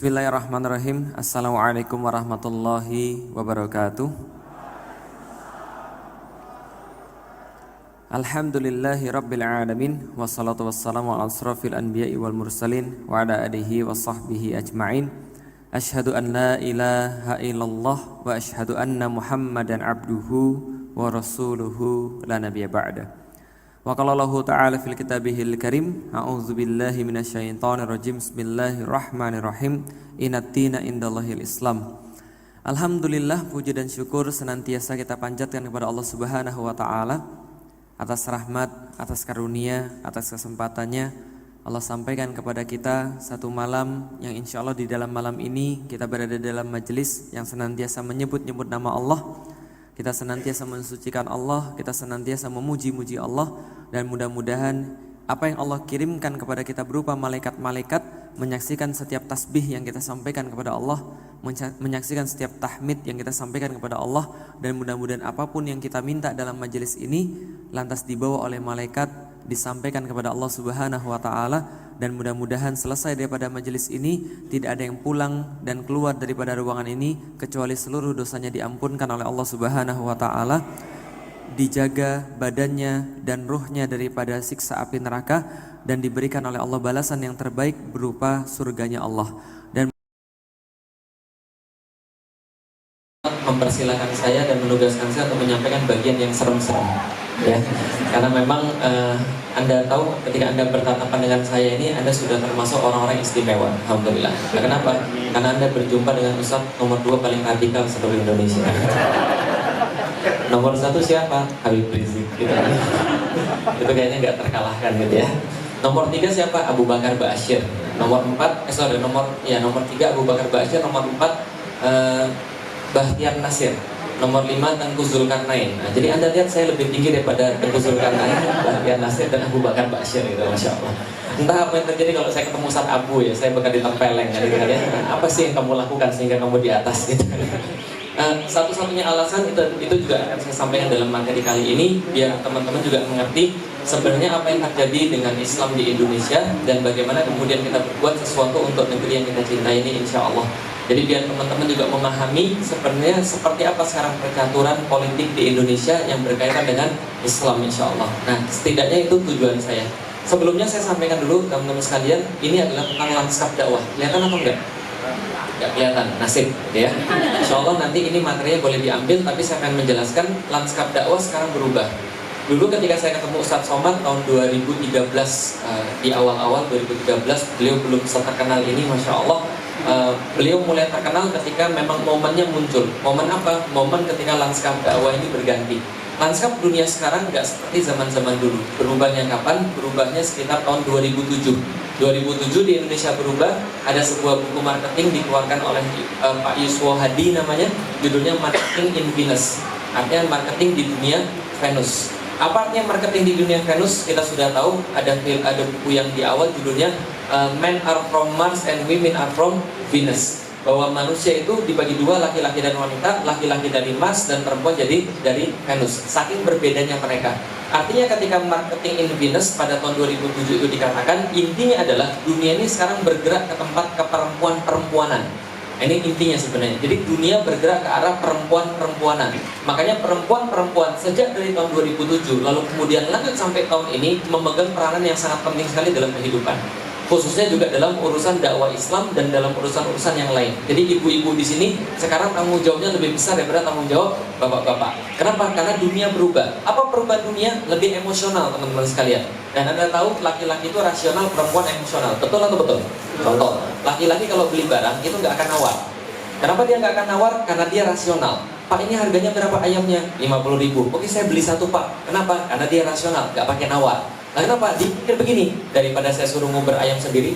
Bismillahirrahmanirrahim. Assalamualaikum warahmatullahi wabarakatuh. Alhamdulillahi rabbil alamin. Wassalatu wassalamu ala asrafil anbiya'i wal mursalin wa ala alihi wa sahbihi ajma'in. Ashhadu an la ilaha illallah wa ashhadu anna muhammadan abduhu wa rasuluhu la nabiyya ba'da. Wa qala Allahu ta'ala fil kitabihil karim, a'udzu billahi minasyaitonir rajim. Bismillahirrahmanirrahim. Innaddina indallahil Islam. Alhamdulillah, puji dan syukur senantiasa kita panjatkan kepada Allah Subhanahu wa taala atas rahmat, atas karunia, atas kesempatannya. Allah sampaikan kepada kita satu malam yang insya Allah di dalam malam ini kita berada dalam majelis yang senantiasa menyebut-nyebut nama Allah. Kita senantiasa mensucikan Allah, kita senantiasa memuji-muji Allah, dan mudah-mudahan apa yang Allah kirimkan kepada kita berupa malaikat-malaikat menyaksikan setiap tasbih yang kita sampaikan kepada Allah, menyaksikan setiap tahmid yang kita sampaikan kepada Allah, dan mudah-mudahan apapun yang kita minta dalam majelis ini lantas dibawa oleh malaikat disampaikan kepada Allah Subhanahu wa taala, dan mudah-mudahan selesai daripada majelis ini tidak ada yang pulang dan keluar daripada ruangan ini kecuali seluruh dosanya diampunkan oleh Allah Subhanahu wa taala, dijaga badannya dan ruhnya daripada siksa api neraka, dan diberikan oleh Allah balasan yang terbaik berupa surganya Allah. Dan mempersilahkan saya dan menugaskan saya untuk menyampaikan bagian yang serem-serem, ya, karena memang Anda tahu ketika Anda bertatapan dengan saya ini Anda sudah termasuk orang-orang istimewa, alhamdulillah. Nah, kenapa? Karena Anda berjumpa dengan Ustaz nomor 2 paling radikal seluruh Indonesia. Nomor 1 siapa? Habib Rizik, gitu. Itu kayaknya nggak terkalahkan gitu ya. Nomor 3 siapa? Abu Bakar Ba'asyir. Nomor 3 Abu Bakar Ba'asyir. Nomor 4 Bahtiar Nasir. Nomor 5 Tengku Zulkarnain. Nah, jadi Anda lihat saya lebih tinggi daripada Tengku Zulkarnain, Bahtiar Nasir, dan Abu Bakar Ba'asyir gitu, masya Allah. Entah apa yang terjadi kalau saya ketemu Ustaz Abu, ya saya bakal ditempeleng gitu kan ya. Apa sih yang kamu lakukan sehingga kamu di atas gitu. Satu-satunya alasan itu juga akan saya sampaikan dalam materi kali ini biar teman-teman juga mengerti sebenarnya apa yang terjadi dengan Islam di Indonesia dan bagaimana kemudian kita berbuat sesuatu untuk negeri yang kita cintai ini, insya Allah. Jadi biar teman-teman juga memahami sebenarnya seperti apa sekarang percaturan politik di Indonesia yang berkaitan dengan Islam, insya Allah. Nah, setidaknya itu tujuan saya. Sebelumnya saya sampaikan dulu teman-teman sekalian, ini adalah tentang lanskap dakwah. Kelihatan atau enggak? Nggak kelihatan, nasib gitu ya. Insya Allah nanti ini materinya boleh diambil, tapi saya akan menjelaskan lanskap dakwah sekarang berubah. Dulu ketika saya ketemu Ustadz Somad tahun 2013, di awal-awal 2013, beliau belum terkenal ini, Masya Allah. Beliau mulai terkenal ketika memang momennya muncul. Momen apa? Momen ketika lanskap dakwah ini berganti. Lanskap dunia sekarang nggak seperti zaman-zaman dulu. Berubahnya kapan? Berubahnya sekitar tahun 2007. 2007 di Indonesia berubah. Ada sebuah buku marketing dikeluarkan oleh Pak Yuswo Hadi namanya. Judulnya Marketing in Venus. Artinya marketing di dunia Venus. Apa artinya marketing di dunia Venus? Kita sudah tahu ada buku yang di awal judulnya Men are from Mars and Women are from Venus. Bahwa manusia itu dibagi dua, laki-laki dan wanita, laki-laki dari Mars dan perempuan jadi dari Venus. Saking berbedanya mereka. Artinya ketika marketing in Venus pada tahun 2007 itu dikatakan, intinya adalah dunia ini sekarang bergerak ke tempat keperempuan-perempuanan. Ini intinya sebenarnya. Jadi dunia bergerak ke arah perempuan-perempuanan. Makanya perempuan-perempuan sejak dari tahun 2007 lalu kemudian lanjut sampai tahun ini memegang peranan yang sangat penting sekali dalam kehidupan. Khususnya juga dalam urusan dakwah Islam dan dalam urusan-urusan yang lain. Jadi ibu-ibu di sini sekarang tanggung jawabnya lebih besar daripada tanggung jawab bapak-bapak. Kenapa? Karena dunia berubah. Apa perubahan dunia? Lebih emosional, teman-teman sekalian. Dan Anda tahu laki-laki itu rasional, perempuan emosional. Betul atau betul? Contoh, laki-laki kalau beli barang itu nggak akan nawar. Kenapa dia nggak akan nawar? Karena dia rasional. Pak, ini harganya berapa ayamnya? 50.000. Oke, saya beli satu, Pak. Kenapa? Karena dia rasional, nggak pakai nawar. Nah, kenapa? Dipikir begini, daripada saya suruh nguber ayam sendiri,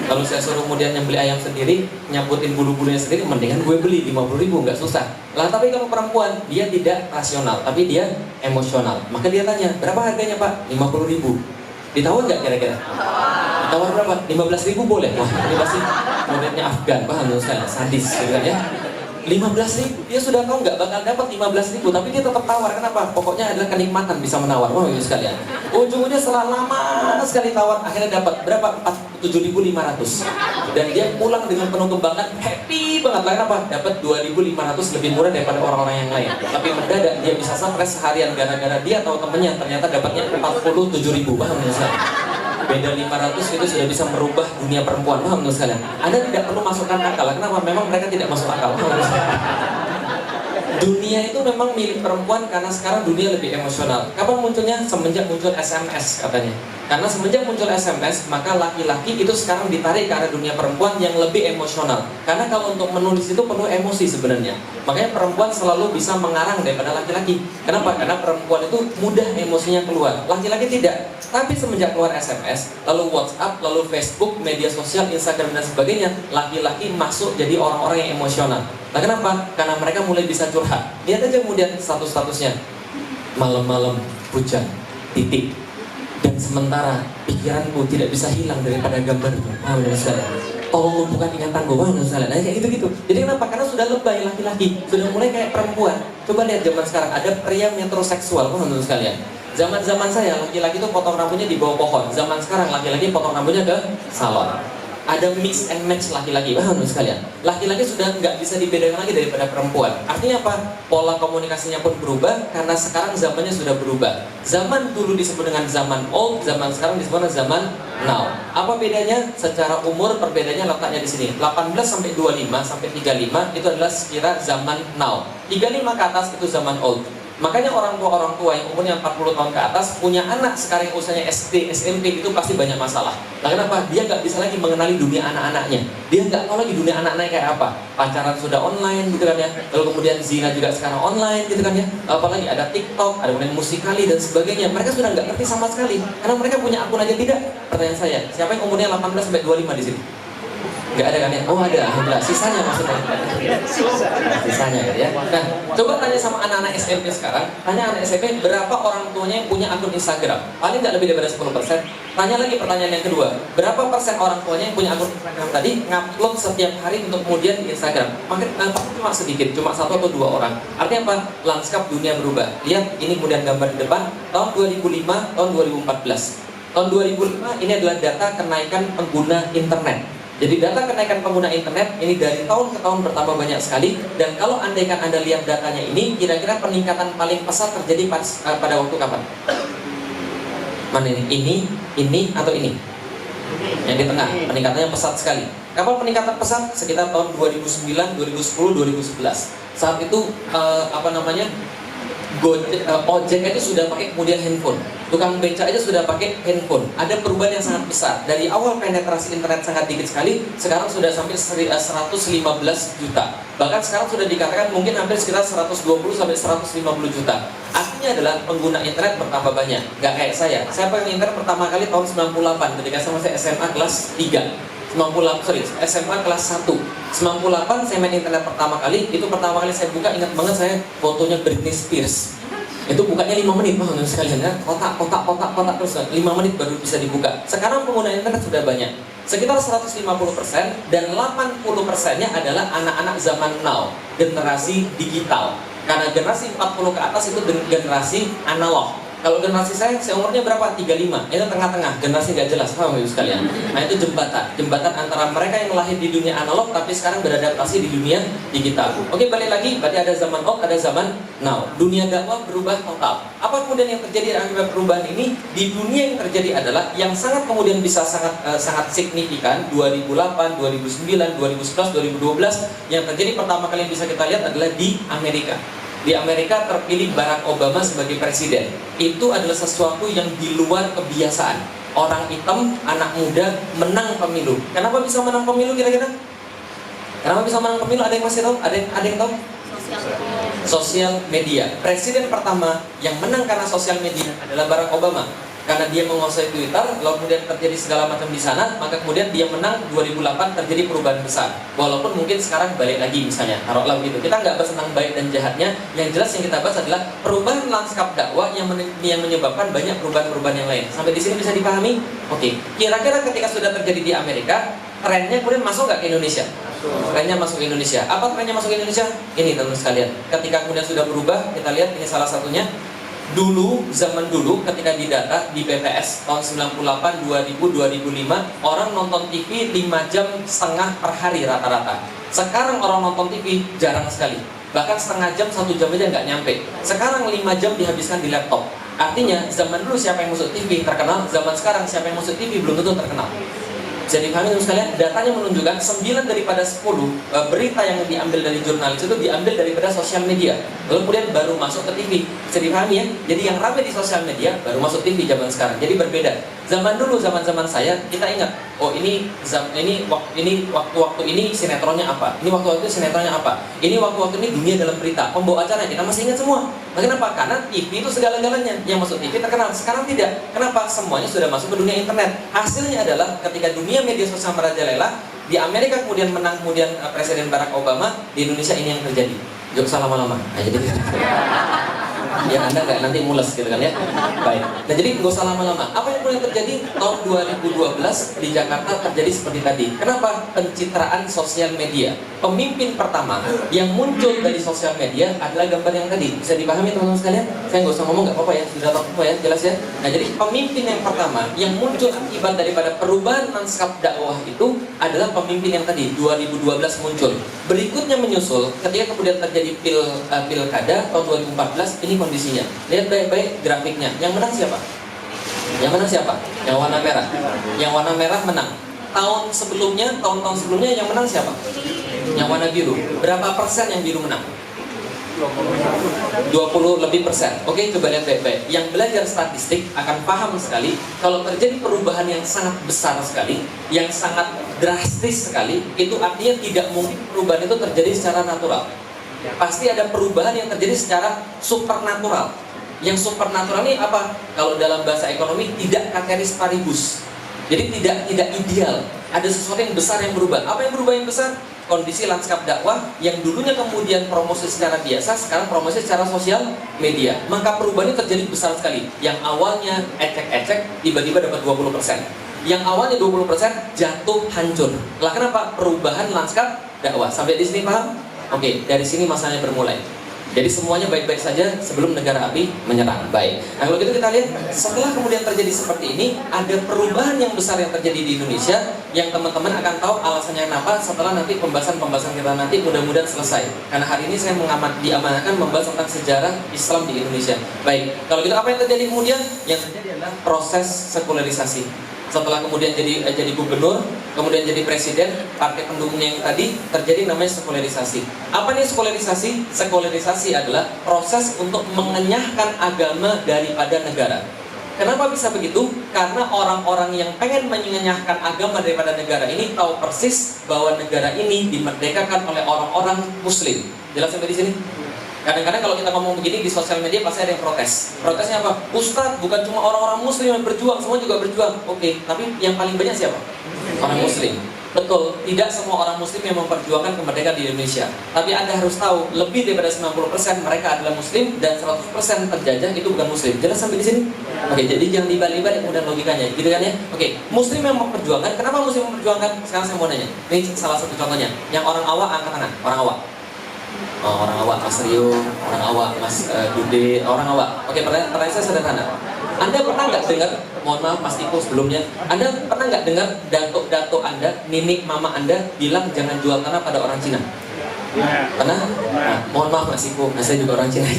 lalu saya suruh kemudian nyembeli ayam sendiri, nyamputin bulu-bulunya sendiri, mendingan gue beli 50.000, nggak susah. Lah, tapi kalau perempuan, dia tidak rasional, tapi dia emosional. Maka dia tanya, berapa harganya Pak? 50.000. Ditawar nggak kira-kira? Ditawar berapa? 15.000 boleh? Wah, ini pasti modelnya Afgan, paham saya, sadis gitu kan ya. 15.000, dia sudah tahu nggak bakal dapat 15.000, tapi dia tetap tawar. Kenapa? Pokoknya adalah kenikmatan bisa menawar. Wah, itu sekalian. Ujungnya setelah lama sekali tawar, akhirnya dapat berapa? 7.500. Dan dia pulang dengan penuh kebanggaan, happy banget. Kenapa? Dapat 2.500 lebih murah daripada orang-orang yang lain. Tapi mendadak dia bisa stres seharian gara-gara dia tahu temennya ternyata dapatnya 47.000. Paham ya? Beda 500 itu sudah bisa merubah dunia perempuan. Paham menurut sekalian? Anda tidak perlu masukkan akal. Kenapa? Memang mereka tidak masuk akal. Dunia itu memang milik perempuan karena sekarang dunia lebih emosional. Kapan munculnya? Semenjak muncul SMS katanya. Karena semenjak muncul SMS, maka laki-laki itu sekarang ditarik ke arah dunia perempuan yang lebih emosional. Karena kalau untuk menulis itu perlu emosi sebenarnya. Makanya perempuan selalu bisa mengarang daripada laki-laki. Kenapa? Karena perempuan itu mudah emosinya keluar. Laki-laki tidak. Tapi semenjak keluar SMS, lalu WhatsApp, lalu Facebook, media sosial, Instagram dan sebagainya, laki-laki masuk jadi orang-orang yang emosional. Nah, kenapa? Karena mereka mulai bisa curhat. Lihat aja kemudian status-statusnya. Malam-malam hujan, titik. Dan sementara pikiranku tidak bisa hilang daripada gambarmu. Tolong lumpuhkan ingatanku. Wah, nah, kayak gitu-gitu. Jadi kenapa? Karena sudah lebay laki-laki, sudah mulai kayak perempuan. Coba lihat zaman sekarang, ada pria metroseksual, menurut sekalian. Zaman-zaman saya, laki-laki itu potong rambutnya di bawah pohon. Zaman sekarang, laki-laki potong rambutnya ke salon. Ada mix and match laki-laki, paham sekalian? Laki-laki sudah nggak bisa dibedakan lagi daripada perempuan. Artinya apa? Pola komunikasinya pun berubah karena sekarang zamannya sudah berubah. Zaman dulu disebut dengan zaman old, zaman sekarang disebut dengan zaman now. Apa bedanya? Secara umur perbedaannya letaknya di sini. 18 sampai 25 sampai 35 itu adalah sekira zaman now. 35 ke atas itu zaman old. Makanya orang tua yang umurnya 40 tahun ke atas punya anak sekarang yang usianya SD, SMP itu pasti banyak masalah. Nah, kenapa? Dia nggak bisa lagi mengenali dunia anak-anaknya. Dia nggak tahu lagi dunia anak-anaknya kayak apa. Pacaran sudah online gitu kan ya. Lalu kemudian zina juga sekarang online gitu kan ya. Apalagi ada TikTok, ada main musikali dan sebagainya. Mereka sudah nggak ngerti sama sekali. Karena mereka punya akun aja tidak. Pertanyaan saya, siapa yang umurnya 18 sampai 25 di sini? Nggak ada kan ya? Oh ada, alhamdulillah. Sisanya maksudnya. Sisanya ya. Nah, coba tanya sama anak-anak SMP sekarang. Tanya anak SMP berapa orang tuanya yang punya akun Instagram. Paling nggak lebih daripada 10%. Tanya lagi pertanyaan yang kedua. Berapa persen orang tuanya yang punya akun Instagram tadi ngupload setiap hari untuk kemudian di Instagram? Makin cuma sedikit, cuma 1 atau 2 orang. Artinya apa? Lanskap dunia berubah. Lihat ini kemudian gambar di depan. Tahun 2005, tahun 2014. Tahun 2005 ini adalah data kenaikan pengguna internet. Jadi data kenaikan pengguna internet ini dari tahun ke tahun bertambah banyak sekali. Dan kalau andaikan Anda lihat datanya ini, kira-kira peningkatan paling pesat terjadi pada waktu kapan? Mana ini? Ini atau ini? Yang di tengah, peningkatannya pesat sekali. Kapan peningkatan pesat? Sekitar tahun 2009, 2010, 2011. Saat itu ojek aja sudah pakai kemudian handphone, tukang beca aja sudah pakai handphone. Ada perubahan yang sangat besar. Dari awal penetrasi internet sangat dikit sekali, sekarang sudah sampai 115 juta. Bahkan sekarang sudah dikatakan mungkin hampir sekitar 120 sampai 150 juta. Artinya adalah pengguna internet bertambah banyak. Gak kayak saya pengen internet pertama kali tahun 98 ketika saya masih SMA kelas 3. SMA kelas 1. 98 saya main internet pertama kali. Itu pertama kali saya buka, ingat banget saya fotonya Britney Spears. Itu bukanya 5 menit, teman-teman sekalian ya. Kotak terus 5 menit baru bisa dibuka. Sekarang pengguna internet sudah banyak. Sekitar 150% dan 80%-nya adalah anak-anak zaman now, generasi digital. Karena generasi 40 ke atas itu generasi analog. Kalau generasi saya umurnya berapa? 35. Itu tengah-tengah, generasi nggak jelas, paham ibu sekalian? Nah itu jembatan antara mereka yang lahir di dunia analog tapi sekarang beradaptasi di dunia digital. Oke, balik lagi, berarti ada zaman old, ada zaman now. Dunia dakwah berubah total. Apa kemudian yang terjadi akibat perubahan ini? Di dunia yang terjadi adalah yang sangat kemudian bisa sangat signifikan 2008, 2009, 2011, 2012 yang terjadi pertama kali yang bisa kita lihat adalah di Amerika. Di Amerika terpilih Barack Obama sebagai presiden. Itu adalah sesuatu yang di luar kebiasaan. Orang hitam, anak muda menang pemilu. Kenapa bisa menang pemilu kira-kira? Kenapa bisa menang pemilu? Ada yang masih tahu? Ada yang tahu? Sosial media. Presiden pertama yang menang karena sosial media adalah Barack Obama. Karena dia menguasai Twitter, lalu kemudian terjadi segala macam di sana, maka kemudian dia menang 2008 terjadi perubahan besar. Walaupun mungkin sekarang balik lagi misalnya, taruhlah begitu. Kita nggak bahas tentang baik dan jahatnya, yang jelas yang kita bahas adalah perubahan lanskap dakwah yang menyebabkan banyak perubahan-perubahan yang lain. Sampai di sini bisa dipahami? Oke. Kira-kira ketika sudah terjadi di Amerika, trennya kemudian masuk nggak ke Indonesia? Trennya masuk ke Indonesia. Apa trennya masuk ke Indonesia? Ini teman-teman sekalian. Ketika kemudian sudah berubah, kita lihat ini salah satunya. Dulu, zaman dulu ketika didata di BPS tahun 98, 2000, 2005, orang nonton TV 5,5 jam per hari rata-rata. Sekarang orang nonton TV jarang sekali. Bahkan setengah jam, 1 jam aja nggak nyampe. Sekarang 5 jam dihabiskan di laptop. Artinya zaman dulu siapa yang masuk TV terkenal, zaman sekarang siapa yang masuk TV belum tentu terkenal. Jadi kami teman sekalian, datanya menunjukkan 9 daripada 10 berita yang diambil dari jurnalis itu diambil daripada sosial media. Lalu kemudian baru masuk ke TV. Jadi kami ya, jadi yang ramai di sosial media baru masuk TV zaman sekarang. Jadi berbeda. Zaman dulu, zaman saya kita ingat, oh ini waktu-waktu ini sinetronnya apa? Ini waktu-waktu sinetronnya apa? Ini waktu-waktu ini dunia dalam berita. Pembawa acara kita masih ingat semua. Nah, kenapa? Karena TV itu segala-galanya. Yang masuk TV terkenal. Sekarang tidak. Kenapa? Semuanya sudah masuk ke dunia internet. Hasilnya adalah ketika dunia media sosial merajalela, di Amerika kemudian menang, kemudian Presiden Barack Obama, di Indonesia ini yang terjadi. Gak usah lama-lama. Nah, jadi ya Anda nggak nanti mules gitu kan ya. Baik. Nah jadi nggak usah lama-lama. Apa yang mulai terjadi tahun 2012 di Jakarta terjadi seperti tadi. Kenapa? Pencitraan sosial media. Pemimpin pertama yang muncul dari sosial media adalah gambar yang tadi. Bisa dipahami teman-teman sekalian? Saya nggak usah ngomong, nggak apa-apa ya. Sudah tahu apa ya, jelas ya. Nah jadi pemimpin yang pertama yang muncul akibat daripada perubahan lanskap dakwah itu adalah pemimpin yang tadi 2012 muncul. Berikutnya menyusul ketika kemudian terjadi pilkada tahun 2014. Ini kondisinya. Lihat baik-baik grafiknya. Yang menang siapa? Yang menang siapa? Yang warna merah. Yang warna merah menang. Tahun-tahun sebelumnya yang menang siapa? Yang warna biru. Berapa persen yang biru menang? 20 lebih persen. Oke, coba lihat baik-baik. Yang belajar statistik akan paham sekali kalau terjadi perubahan yang sangat besar sekali, yang sangat drastis sekali, itu artinya tidak mungkin perubahan itu terjadi secara natural. Pasti ada perubahan yang terjadi secara supernatural. Yang supernatural ini apa? Kalau dalam bahasa ekonomi tidak ceteris paribus. Jadi tidak ideal. Ada sesuatu yang besar yang berubah. Apa yang berubah yang besar? Kondisi lanskap dakwah yang dulunya kemudian promosi secara biasa, sekarang promosi secara sosial media. Maka perubahannya terjadi besar sekali. Yang awalnya ecek-ecek tiba-tiba dapat 20%. Yang awalnya 20% jatuh hancur. Lah kenapa? Perubahan lanskap dakwah. Sampai di sini paham? Oke, dari sini masanya bermulai. Jadi semuanya baik-baik saja sebelum negara api menyerang. Baik. Nah kalau gitu kita lihat setelah kemudian terjadi seperti ini, ada perubahan yang besar yang terjadi di Indonesia yang teman-teman akan tahu alasannya kenapa setelah nanti pembahasan kita nanti mudah-mudahan selesai. Karena hari ini saya diamanahkan membahas tentang sejarah Islam di Indonesia. Baik. Kalau gitu apa yang terjadi kemudian? Yang terjadi adalah proses sekularisasi. Setelah kemudian jadi gubernur, kemudian jadi presiden, partai pendukungnya yang tadi terjadi namanya sekularisasi. Apa nih sekularisasi? Sekularisasi adalah proses untuk mengenyahkan agama daripada negara. Kenapa bisa begitu? Karena orang-orang yang pengen mengenyahkan agama daripada negara ini tahu persis bahwa negara ini dimerdekakan oleh orang-orang Muslim. Jelas sampai di sini? Kadang-kadang kalau kita ngomong begini di sosial media pasti ada yang protes. Protesnya apa? Ustadz, bukan cuma orang-orang Muslim yang berjuang, semua juga berjuang. Oke, tapi yang paling banyak siapa? Orang Muslim. Betul, tidak semua orang Muslim yang memperjuangkan kemerdekaan di Indonesia. Tapi Anda harus tahu, lebih daripada 90% mereka adalah Muslim dan 100% terjajah itu bukan Muslim. Jelas sampai di sini? Oke, jadi jangan dibalik-balik kemudian logikanya, gitu kan ya? Oke, Muslim yang memperjuangkan, kenapa Muslim memperjuangkan? Sekarang saya mau nanya. Ini salah satu contohnya. Yang orang awak angkat tangan, orang awak. Oh, orang awak, Mas Rio, orang awak, Mas Dude, orang awak. Oke, pertanyaan saya sederhana. Anda pernah nggak dengar, mohon maaf Mas Tiko sebelumnya, Anda pernah nggak dengar datuk-datuk Anda, nenek mama Anda bilang jangan jual tanah pada orang Cina? Pernah? Nah, mohon maaf Mas Tiko, nah, saya juga orang Cina.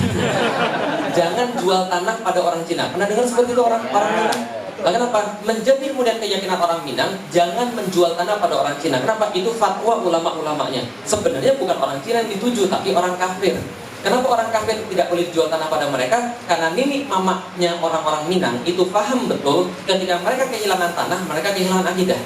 Jangan jual tanah pada orang Cina. Pernah dengar seperti itu orang Minang? Nah, kenapa? Menjadi kemudian keyakinan orang Minang, jangan menjual tanah pada orang Cina. Kenapa? Itu fatwa ulama-ulamanya. Sebenarnya bukan orang Cina yang dituju, tapi orang kafir. Kenapa orang kafir tidak boleh dijual tanah pada mereka? Karena nenek mamanya orang-orang Minang itu paham betul ketika mereka kehilangan tanah, mereka kehilangan akidah.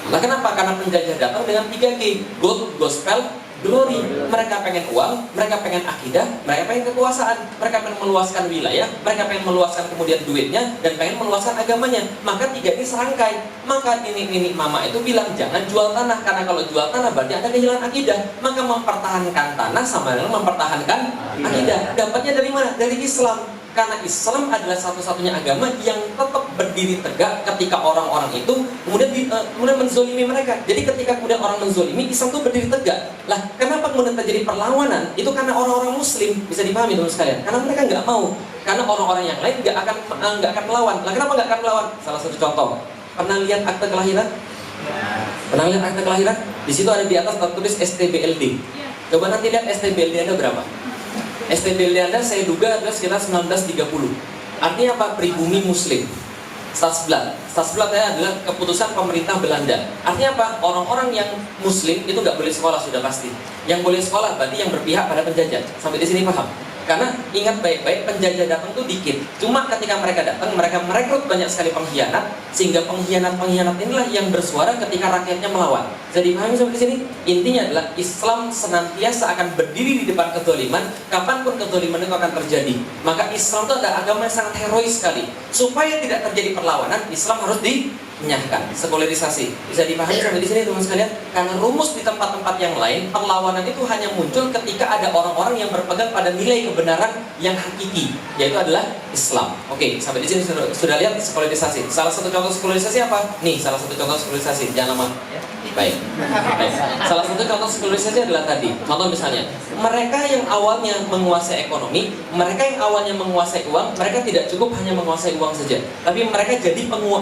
Nah, kenapa? Karena penjajah datang dengan 3G, gold, gospel, glory. Mereka pengen uang, mereka pengen akidah, mereka pengen kekuasaan, mereka pengen meluaskan wilayah, mereka pengen meluaskan kemudian duitnya, dan pengen meluaskan agamanya. Maka 3 ini serangkai. Maka nenek mama itu bilang jangan jual tanah, karena kalau jual tanah berarti Anda kehilangan akidah. Maka mempertahankan tanah sama dengan mempertahankan akidah. Dapatnya dari mana? Dari Islam. Karena Islam adalah satu-satunya agama yang tetap berdiri tegak ketika orang-orang itu kemudian menzolimi mereka. Jadi ketika kemudian orang menzolimi, Islam itu berdiri tegak. Lah, kenapa kemudian terjadi perlawanan? Itu karena orang-orang Muslim, bisa dipahami teman sekalian. Karena mereka nggak mau. Karena orang-orang yang lain nggak akan melawan. Lah, kenapa nggak akan melawan? Salah satu contoh, pernah lihat akte kelahiran? Pernah lihat akte kelahiran? Di situ ada di atas tertulis STBLD. Coba nanti lihat STBLD Anda berapa? STBLD Anda saya duga adalah sekitar 1930. Artinya apa? Pribumi Muslim. Stadsblad. Stadsblad adalah keputusan pemerintah Belanda. Artinya apa? Orang-orang yang Muslim itu nggak boleh sekolah sudah pasti. Yang boleh sekolah berarti yang berpihak pada penjajah. Sampai di sini paham? Karena ingat baik-baik, penjajah datang tuh dikit. Cuma ketika mereka datang, mereka merekrut banyak sekali pengkhianat, sehingga pengkhianat-pengkhianat inilah yang bersuara ketika rakyatnya melawan. Jadi pahami sampai di sini? Intinya adalah Islam senantiasa akan berdiri di depan kezaliman, kapanpun kezaliman itu akan terjadi. Maka Islam itu adalah agama yang sangat herois sekali. Supaya tidak terjadi perlawanan, Islam harus dinyahkan, sekularisasi. Bisa dipahami sampai di sini teman sekalian? Karena rumus di tempat-tempat yang lain, perlawanan itu hanya muncul ketika ada orang-orang yang berpegang pada nilai kebenaran yang hakiki, yaitu adalah Islam. Oke, sampai di sini sudah lihat sekularisasi. Salah satu contoh sekularisasi apa? Nih, salah satu contoh sekularisasi. Jangan lama. Baik. Salah satu contoh sekularisasi adalah tadi. Contoh misalnya, mereka yang awalnya menguasai ekonomi, mereka yang awalnya menguasai uang, mereka tidak cukup hanya menguasai uang saja, tapi mereka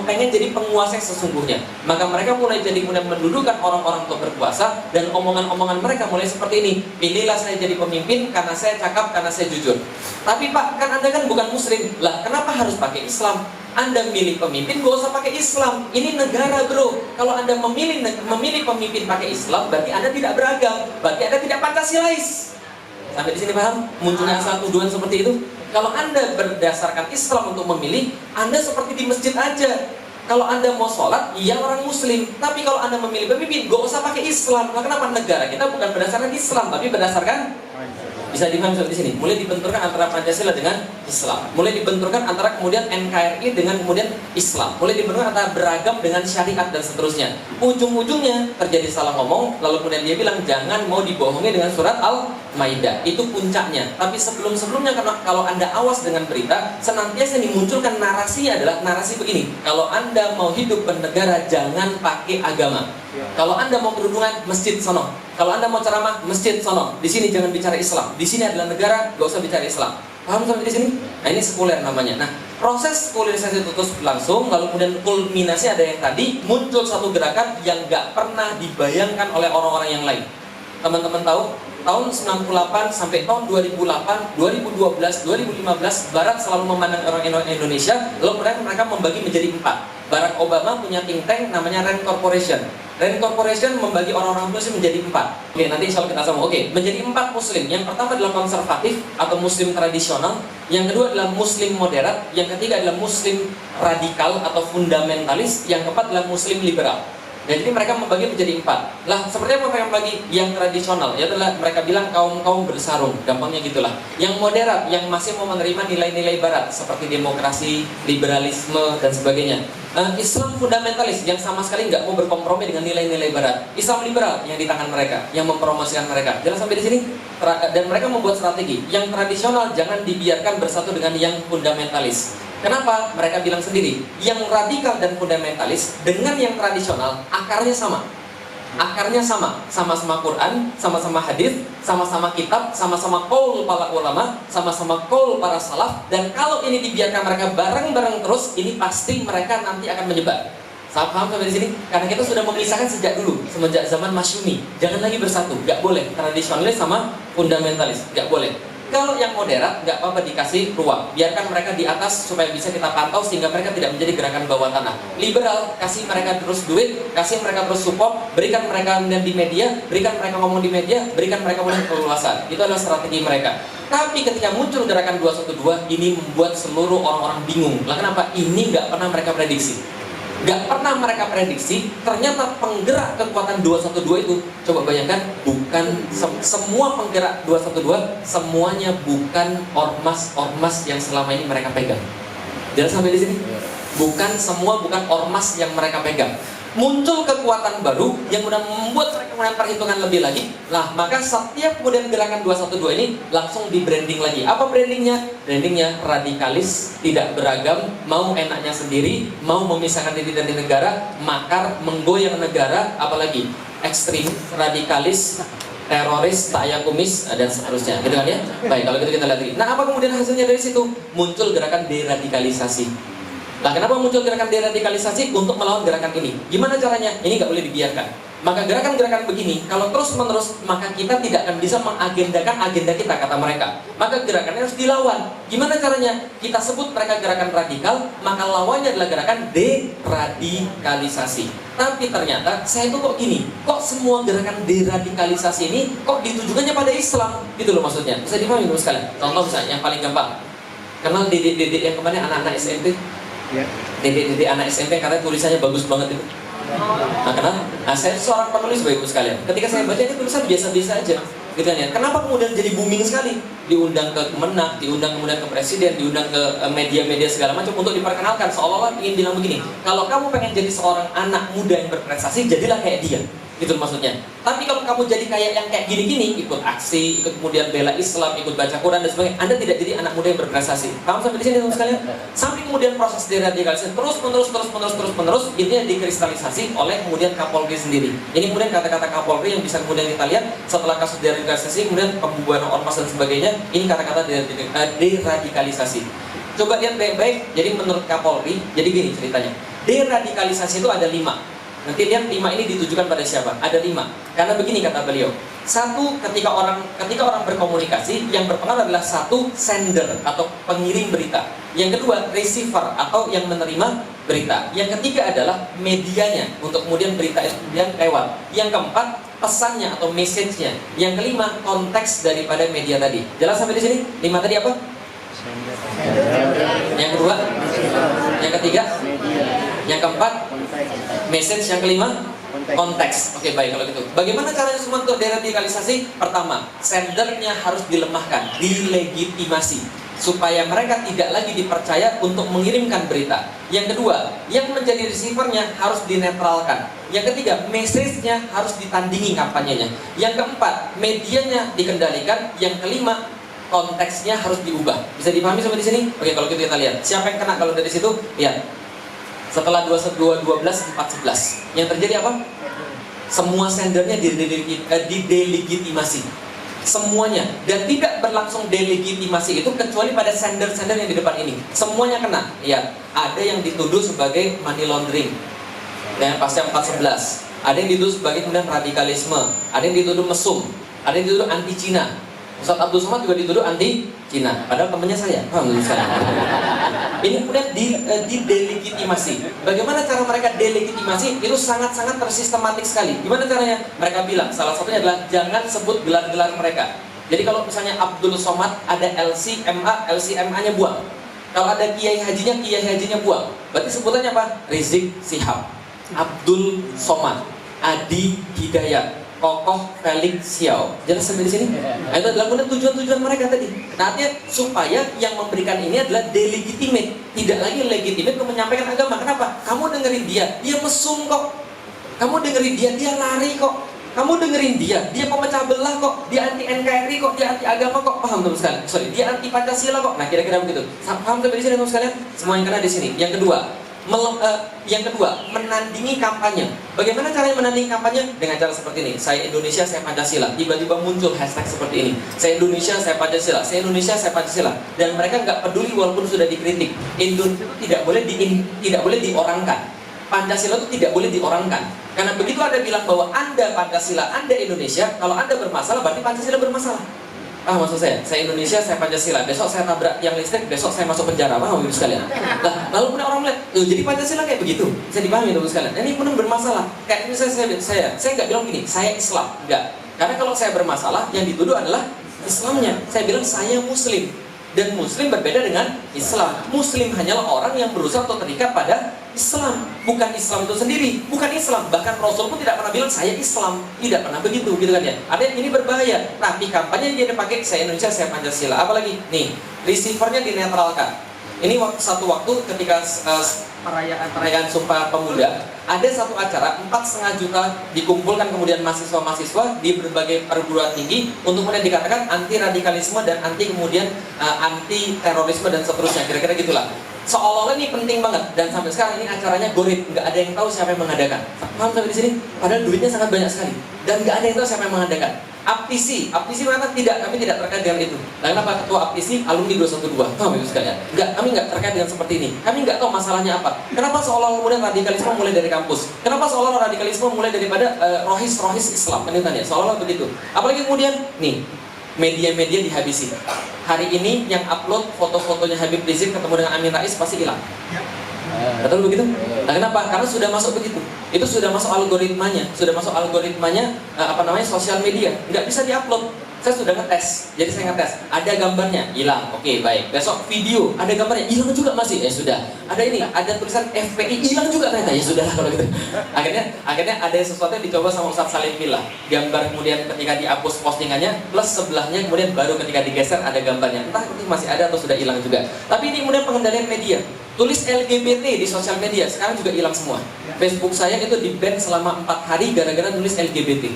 pengen jadi penguasa yang sesungguhnya. Maka mereka mulai kemudian mendudukkan orang-orang untuk berkuasa, dan omongan-omongan mereka mulai seperti ini. Pilihlah saya jadi pemimpin karena saya cakap, karena saya jujur. Tapi Pak, kan Anda kan bukan Muslim. Lah, kenapa harus pakai Islam? Anda milih pemimpin, gak usah pakai Islam. Ini negara, bro. Kalau Anda memilih pemimpin pakai Islam, berarti Anda tidak beragam, berarti Anda tidak Pancasilais. Sampai di sini paham? Munculnya asal tuduhan seperti itu. Kalau Anda berdasarkan Islam untuk memilih, Anda seperti di masjid aja. Kalau Anda mau sholat, iya orang Muslim. Tapi kalau Anda memilih pemimpin, gak usah pakai Islam. Nah, kenapa negara kita bukan berdasarkan Islam, tapi berdasarkan, bisa dipahami di sini. Mulai dibenturkan antara Pancasila dengan Islam. Mulai dibenturkan antara kemudian NKRI dengan kemudian Islam. Mulai dibenturkan antara beragam dengan syariat dan seterusnya. Ujung-ujungnya terjadi salah ngomong, lalu kemudian dia bilang jangan mau dibohongi dengan surat Al-Maidah. Itu puncaknya. Tapi sebelum-sebelumnya, karena kalau Anda awas dengan berita, senantiasa dimunculkan narasinya adalah narasi begini. Kalau Anda mau hidup bernegara, jangan pakai agama. Kalau Anda mau kerudungan, masjid sono. Kalau Anda mau ceramah, masjid sono. Di sini jangan bicara Islam. Di sini adalah negara, gak usah bicara Islam. Paham sampai di sini? Nah, ini sekuler namanya. Nah, proses sekularisasi itu terus berlangsung, lalu kemudian kulminasi ada yang tadi muncul satu gerakan yang gak pernah dibayangkan oleh orang-orang yang lain. Teman-teman tahu, tahun 98 sampai tahun 2008, 2012, 2015, Barat selalu memandang orang Indonesia, lalu mereka membagi menjadi 4. Barack Obama punya think tank namanya Rand Corporation. Rand Corporation membagi orang-orang Muslim menjadi 4. Oke, nanti insya Allah kita sama. Oke, menjadi 4 Muslim. Yang pertama adalah konservatif atau Muslim tradisional. Yang kedua adalah Muslim moderat. Yang ketiga adalah Muslim radikal atau fundamentalis. Yang keempat adalah Muslim liberal. Dan jadi mereka membagi menjadi 4. Lah, seperti apa mereka membagi? Yang tradisional, yaitu mereka bilang kaum-kaum bersarung, gampangnya gitulah. Yang moderat, yang masih mau menerima nilai-nilai barat seperti demokrasi, liberalisme dan sebagainya. Islam fundamentalis yang sama sekali nggak mau berkompromi dengan nilai-nilai barat. Islam liberal yang di tangan mereka, yang mempromosikan mereka. Jelas sampai di sini? Dan mereka membuat strategi. Yang tradisional jangan dibiarkan bersatu dengan yang fundamentalis. Kenapa? Mereka bilang sendiri, yang radikal dan fundamentalis dengan yang tradisional akarnya sama. Akarnya sama, sama-sama Quran, sama-sama hadis, sama-sama kitab, sama-sama qaul para ulama, sama-sama qaul para salaf. Dan kalau ini dibiarkan mereka bareng-bareng terus, ini pasti mereka nanti akan menyebar. Saya paham sampai di sini? Karena kita sudah memisahkan sejak dulu, semenjak zaman Masyumi. Jangan lagi bersatu, gak boleh. Tradisionalis sama fundamentalis, gak boleh. Kalau yang moderat, nggak apa-apa dikasih ruang. Biarkan mereka di atas supaya bisa kita pantau sehingga mereka tidak menjadi gerakan bawah tanah. Liberal, kasih mereka terus duit, kasih mereka terus support, berikan mereka di media, berikan mereka ngomong di media, berikan mereka mulai keluasan. Itu adalah strategi mereka. Tapi ketika muncul gerakan 212, ini membuat seluruh orang-orang bingung. Lah kenapa? Ini nggak pernah mereka prediksi. Gak pernah mereka prediksi, ternyata penggerak kekuatan 212 itu, coba bayangkan, bukan semua penggerak 212, semuanya bukan ormas-ormas yang selama ini mereka pegang. Jelas sampai di sini? Bukan semua, bukan ormas yang mereka pegang. Muncul kekuatan baru yang udah membuat mereka kemudian perhitungan lebih lagi, nah maka setiap kemudian gerakan 212 ini langsung di branding lagi. Apa brandingnya? Brandingnya radikalis, tidak beragam, mau enaknya sendiri, mau memisahkan diri dari negara, makar, menggoyang negara, apalagi ekstrim, radikalis, teroris, tayakumis, dan seterusnya, gitu kan ya? Baik, kalau gitu kita lihat lagi. Nah, apa kemudian hasilnya dari situ? Muncul gerakan deradikalisasi. Nah, kenapa muncul gerakan deradikalisasi? Untuk melawan gerakan ini. Gimana caranya? Ini nggak boleh dibiarkan. Maka gerakan-gerakan begini, kalau terus-menerus, maka kita tidak akan bisa mengagendakan agenda kita, kata mereka. Maka gerakannya harus dilawan. Gimana caranya? Kita sebut mereka gerakan radikal, maka lawannya adalah gerakan deradikalisasi. Tapi ternyata, saya itu kok gini, kok semua gerakan deradikalisasi ini, kok ditujukannya pada Islam? Gitu loh maksudnya. Bisa dipahami dulu sekalian. Contoh misalnya, yang paling gampang. Kenal dedek-dedek yang kemarin anak-anak SMP? Ya. Dedek-dedek anak SMP katanya tulisannya bagus banget itu. Nah, kenapa? Nah, saya seorang penulis, Bapak Ibu sekalian. Ketika saya baca ini tulisan biasa-biasa aja, gitu kan ya. Kenapa kemudian jadi booming sekali? Diundang ke Kemenak, diundang kemudian ke Presiden, diundang ke media-media segala macam untuk diperkenalkan. Seolah-olah ingin bilang begini, kalau kamu pengen jadi seorang anak muda yang berprestasi, jadilah kayak dia. Gitu maksudnya. Tapi kalau kamu jadi kayak yang kayak gini-gini, ikut aksi, ikut kemudian bela Islam, ikut baca Quran dan sebagainya, Anda tidak jadi anak muda yang berprestasi. Kamu sampai di sini teman sekalian? Sampai kemudian proses deradikalisasi terus-menerus, intinya dikristalisasi oleh kemudian Kapolri sendiri. Ini kemudian kata-kata Kapolri yang bisa kemudian kita lihat setelah kasus deradikalisasi, kemudian pembubaran ormas dan sebagainya. Ini kata-kata deradikalisasi. Coba lihat baik-baik. Jadi menurut Kapolri, jadi gini ceritanya. Deradikalisasi itu ada 5. Nanti lihat 5 ini ditujukan pada siapa? Ada 5. Karena begini kata beliau. Satu, ketika orang berkomunikasi, yang berpengaruh adalah satu, sender atau pengirim berita. Yang kedua, receiver atau yang menerima berita. Yang ketiga adalah medianya untuk kemudian berita itu kemudian lewat. Yang keempat, pesannya atau message-nya. Yang kelima, konteks daripada media tadi. Jelas sampai di sini? 5 tadi apa? Yang kedua, yang ketiga, yang keempat, message, yang kelima, konteks. Oke, baik kalau gitu. Bagaimana caranya semua untuk deradikalisasi? Pertama, sendernya harus dilemahkan, dilegitimasi, supaya mereka tidak lagi dipercaya untuk mengirimkan berita. Yang kedua, yang menjadi receivernya harus dinetralkan. Yang ketiga, message-nya harus ditandingi kampanyenya. Yang keempat, medianya dikendalikan. Yang kelima, konteksnya harus diubah. Bisa dipahami sampai di sini? Oke, kalau gitu kita lihat. Siapa yang kena kalau dari situ? Lihat. Setelah 12, 4, 11. Yang terjadi apa? Semua sendernya didelegitimasi. Semuanya. Dan tidak berlangsung delegitimasi itu kecuali pada sender-sender yang di depan ini. Semuanya kena. Ya, ada yang dituduh sebagai money laundering. Dan pasca 4/11. Ada yang dituduh sebagai kemudian radikalisme. Ada yang dituduh mesum. Ada yang dituduh anti Cina. Ustaz Abdul Somad juga dituduh anti Cina, padahal temannya saya. Ini kemudian didelegitimasi. Bagaimana cara mereka delegitimasi? Itu sangat-sangat tersistematik sekali. Gimana caranya? Mereka bilang, salah satunya adalah jangan sebut gelar-gelar mereka. Jadi kalau misalnya Abdul Somad ada LCMA, LCMA-nya buang. Kalau ada Kiai Hajinya, Kiai Hajinya buang. Berarti sebutannya apa? Rizik Sihab, Abdul Somad, Adi Hidayat, Kokoh Felix Xiao. Jelas sampai di sini? Nah, itu adalah tujuan-tujuan mereka tadi. Nah, artinya supaya yang memberikan ini adalah delegitimate, tidak lagi legitimate untuk menyampaikan agama. Kenapa? Kamu dengerin dia mesum kok. Kamu dengerin dia lari kok. Kamu dengerin dia pemecah belah kok. Dia anti NKRI kok, dia anti agama kok. Paham teman sekalian? Sorry, dia anti Pancasila kok. Nah, kira-kira begitu. Paham sampai di sini teman sekalian? Semua yang kena di sini. Yang kedua, menandingi kampanye. Bagaimana caranya menandingi kampanye? Dengan cara seperti ini. Saya Indonesia, saya Pancasila. Tiba-tiba muncul hashtag seperti ini. Saya Indonesia, saya Pancasila. Saya Indonesia, saya Pancasila. Dan mereka nggak peduli walaupun sudah dikritik. Indonesia tidak boleh diorangkan. Pancasila itu tidak boleh diorangkan. Karena begitu Anda bilang bahwa Anda Pancasila, Anda Indonesia, kalau Anda bermasalah berarti Pancasila bermasalah. Maksud saya Indonesia, saya Pancasila. Besok saya tabrak tiang listrik, besok saya masuk penjara. Paham ibu sekalian? Nah, lalu kemudian orang melihat, jadi Pancasila kayak begitu. Saya dipahami ibu sekalian. Ini benar bermasalah. Kayak misalnya saya nggak bilang gini, saya Islam, enggak. Karena kalau saya bermasalah, yang dituduh adalah Islamnya. Saya bilang saya Muslim. Dan Muslim berbeda dengan Islam. Muslim hanyalah orang yang berusaha untuk terikat pada Islam, bukan Islam itu sendiri, bukan Islam. Bahkan Rasul pun tidak pernah bilang saya Islam, tidak pernah begitu, gitu kan ya. Ada yang ini berbahaya. Tapi kampanye dia dipakai saya Indonesia, saya Pancasila. Apalagi nih, receivernya dinetralkan. Ini satu waktu ketika perayaan Sumpah Pemuda, ada satu acara 4,5 juta dikumpulkan kemudian mahasiswa-mahasiswa di berbagai perguruan tinggi untuk kemudian dikatakan anti radikalisme dan anti kemudian anti terorisme dan seterusnya, kira-kira gitulah. Seolah-olah ini penting banget, dan sampai sekarang ini acaranya goib, nggak ada yang tahu siapa yang mengadakan. Paham sampai di sini? Padahal duitnya sangat banyak sekali, dan nggak ada yang tahu siapa yang mengadakan. Aptisi mengatakan tidak, kami tidak terkait dengan itu. Nah, kenapa ketua Aptisi alumni 212? Paham itu sekalian? Enggak, kami nggak terkait dengan seperti ini. Kami nggak tahu masalahnya apa. Kenapa seolah-olah kemudian radikalisme mulai dari kampus? Kenapa seolah-olah radikalisme mulai daripada rohis Islam? Kan itu tanya, seolah-olah begitu. Apalagi kemudian nih, media-media dihabisi. Hari ini yang upload foto-fotonya Habib Rizik ketemu dengan Amin Rais pasti hilang. Betul begitu? Nah, kenapa? Karena sudah masuk begitu. Itu sudah masuk algoritmanya, sosial media. Nggak bisa diupload. Saya sudah ngetes, jadi saya ngetes. Ada gambarnya, hilang. Oke, baik. Besok video, ada gambarnya, hilang juga masih. Sudah. Ada ini, ada tulisan FPI, hilang juga ternyata. Ya sudah kalau gitu. Akhirnya ada sesuatu yang dicoba sama Ustadz Salim Villa. Gambar kemudian ketika dihapus postingannya, plus sebelahnya kemudian baru ketika digeser ada gambarnya. Entah itu masih ada atau sudah hilang juga. Tapi ini kemudian pengendalian media. Tulis LGBT di sosial media, sekarang juga hilang semua. Facebook saya itu di-ban selama 4 hari gara-gara nulis LGBT.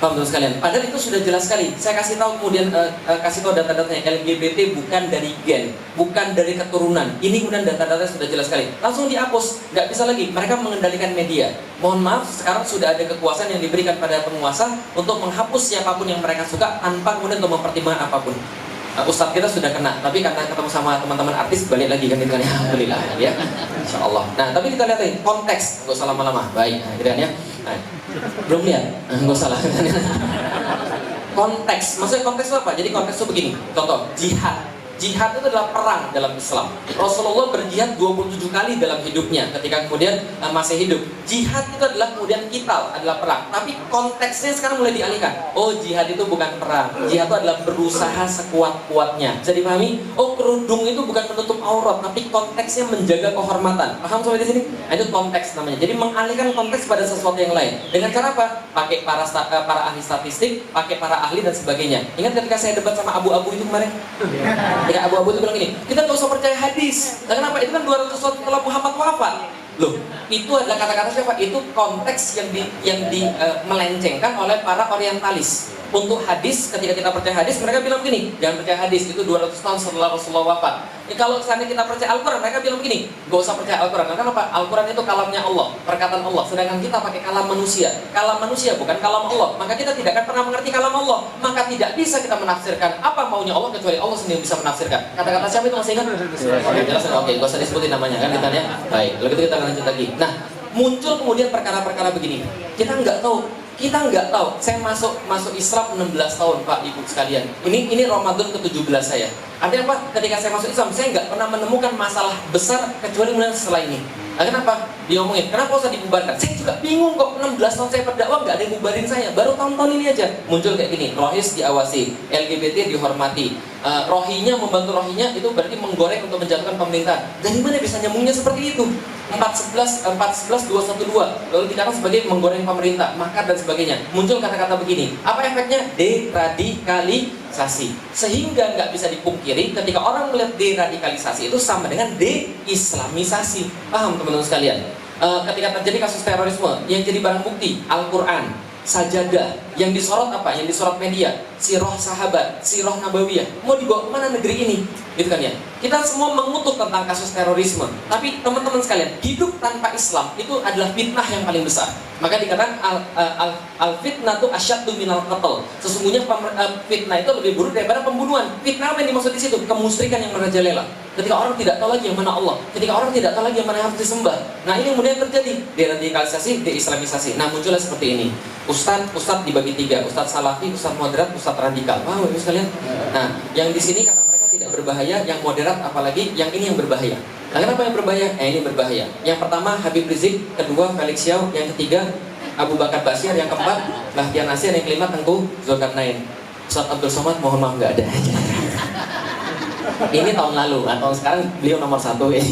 Paham teman sekalian? Padahal itu sudah jelas sekali. Saya kasih tahu kemudian kasih tahu data-datanya. LGBT bukan dari gen, bukan dari keturunan. Ini kemudian data-datanya sudah jelas sekali. Langsung dihapus, nggak bisa lagi. Mereka mengendalikan media. Mohon maaf, sekarang sudah ada kekuasaan yang diberikan pada penguasa untuk menghapus siapapun yang mereka suka tanpa kemudian untuk mempertimbangkan apapun. Ustadz kita sudah kena, tapi karena ketemu sama teman-teman artis balik lagi kan itu kan ya, alhamdulillah ya, insya Allah. Nah tapi kita lihat nih konteks, nggak usah lama-lama, baik, nah, gitu kan ya. Nah, belum lihat, nggak usah lah. Konteks, maksudnya konteks itu apa? Jadi konteks itu begini, contoh jihad. Jihad itu adalah perang dalam Islam. Rasulullah berjihad 27 kali dalam hidupnya ketika kemudian masih hidup. Jihad itu adalah kemudian qital, adalah perang. Tapi konteksnya sekarang mulai dialihkan. Oh, jihad itu bukan perang. Jihad itu adalah berusaha sekuat-kuatnya. Bisa dipahami? Oh, kerudung itu bukan menutup aurat, tapi konteksnya menjaga kehormatan. Paham sampai di sini? Nah, itu konteks namanya. Jadi mengalihkan konteks pada sesuatu yang lain. Dengan cara apa? Pakai para ahli statistik, pakai para ahli dan sebagainya. Ingat ketika saya debat sama abu-abu itu kemarin? Ya, abu-abu itu bilang gini, kita nggak usah percaya hadis. Nah, kenapa? Itu kan 200 tahun setelah Muhammad wafat. Loh, itu adalah kata-kata siapa? Itu konteks yang melencengkan oleh para orientalis. Untuk hadis, ketika kita percaya hadis, mereka bilang begini, jangan percaya hadis, itu 200 tahun setelah Rasulullah wafat. Kalau seandainya kita percaya Al-Quran, mereka bilang begini, gak usah percaya Al-Quran. Karena apa? Al-Quran itu kalamnya Allah, perkataan Allah. Sedangkan kita pakai kalam manusia. Kalam manusia bukan kalam Allah. Maka kita tidak akan pernah mengerti kalam Allah. Maka tidak bisa kita menafsirkan apa maunya Allah, kecuali Allah sendiri bisa menafsirkan. Kata-kata siapa itu masih ingat? Oke, jelas. Oke, gak usah disebutin namanya kan kita ya. Baik, lalu kita lanjut lagi. Nah, muncul kemudian perkara-perkara begini. Kita nggak tahu. Saya masuk Islam 16 tahun, Pak, Ibu sekalian. Ini Ramadan ke-17 saya. Artinya apa? Ketika saya masuk Islam, saya nggak pernah menemukan masalah besar kecuali kemudian setelah ini. Nah, kenapa? Diomongin, kenapa usah dibubarkan? Saya juga bingung kok, 16 tahun saya berdakwah nggak ada yang bubarin saya. Baru tahun-tahun ini aja muncul kayak gini, rohis diawasi, LGBT dihormati. Rohinya membantu rohinya itu berarti menggoreng untuk menjatuhkan pemerintahan. Dari mana bisa nyambungnya seperti itu? 4.11.212 lalu dikatakan sebagai menggoreng pemerintah, makar dan sebagainya. Muncul kata-kata begini. Apa efeknya? Deradikalisasi. Sehingga nggak bisa dipungkiri ketika orang melihat deradikalisasi itu sama dengan deislamisasi. Paham teman-teman sekalian? Ketika terjadi kasus terorisme yang jadi barang bukti Al-Quran, sajadah, yang disorot apa? Yang disorot media, sirah sahabat, sirah nabawiyah. Mau dibawa kemana negeri ini? Gitu kan ya? Kita semua mengutuk tentang kasus terorisme. Tapi teman-teman sekalian, hidup tanpa Islam itu adalah fitnah yang paling besar. Maka dikatakan al-fitnah itu asyaddu minal qatl. Sesungguhnya fitnah itu lebih buruk daripada pembunuhan. Fitnah apa yang dimaksud di situ? Kemusyrikan yang merajalela. Ketika orang tidak tahu lagi yang mana Allah, ketika orang tidak tahu lagi yang mana harus disembah. Nah, ini kemudian terjadi deradikalisasi, deislamisasi. Nah, muncullah seperti ini. Ustadz dibagi 3, Ustadz salafi, Ustadz moderat, Ustadz radikal. Paham Ibu sekalian? Nah, yang di sini kata mereka tidak berbahaya, yang moderat apalagi, yang ini yang berbahaya. Nah, kenapa yang berbahaya? Ini berbahaya. Yang pertama Habib Rizik, kedua Felix Xiao, yang ketiga Abu Bakar Ba'asyir, yang keempat Bahtiar Nasir, yang kelima Tengku Zulkarnain. Ustadz Abdul Somad mohon maaf nggak ada. Ini tahun lalu, tahun sekarang beliau nomor 1 ya.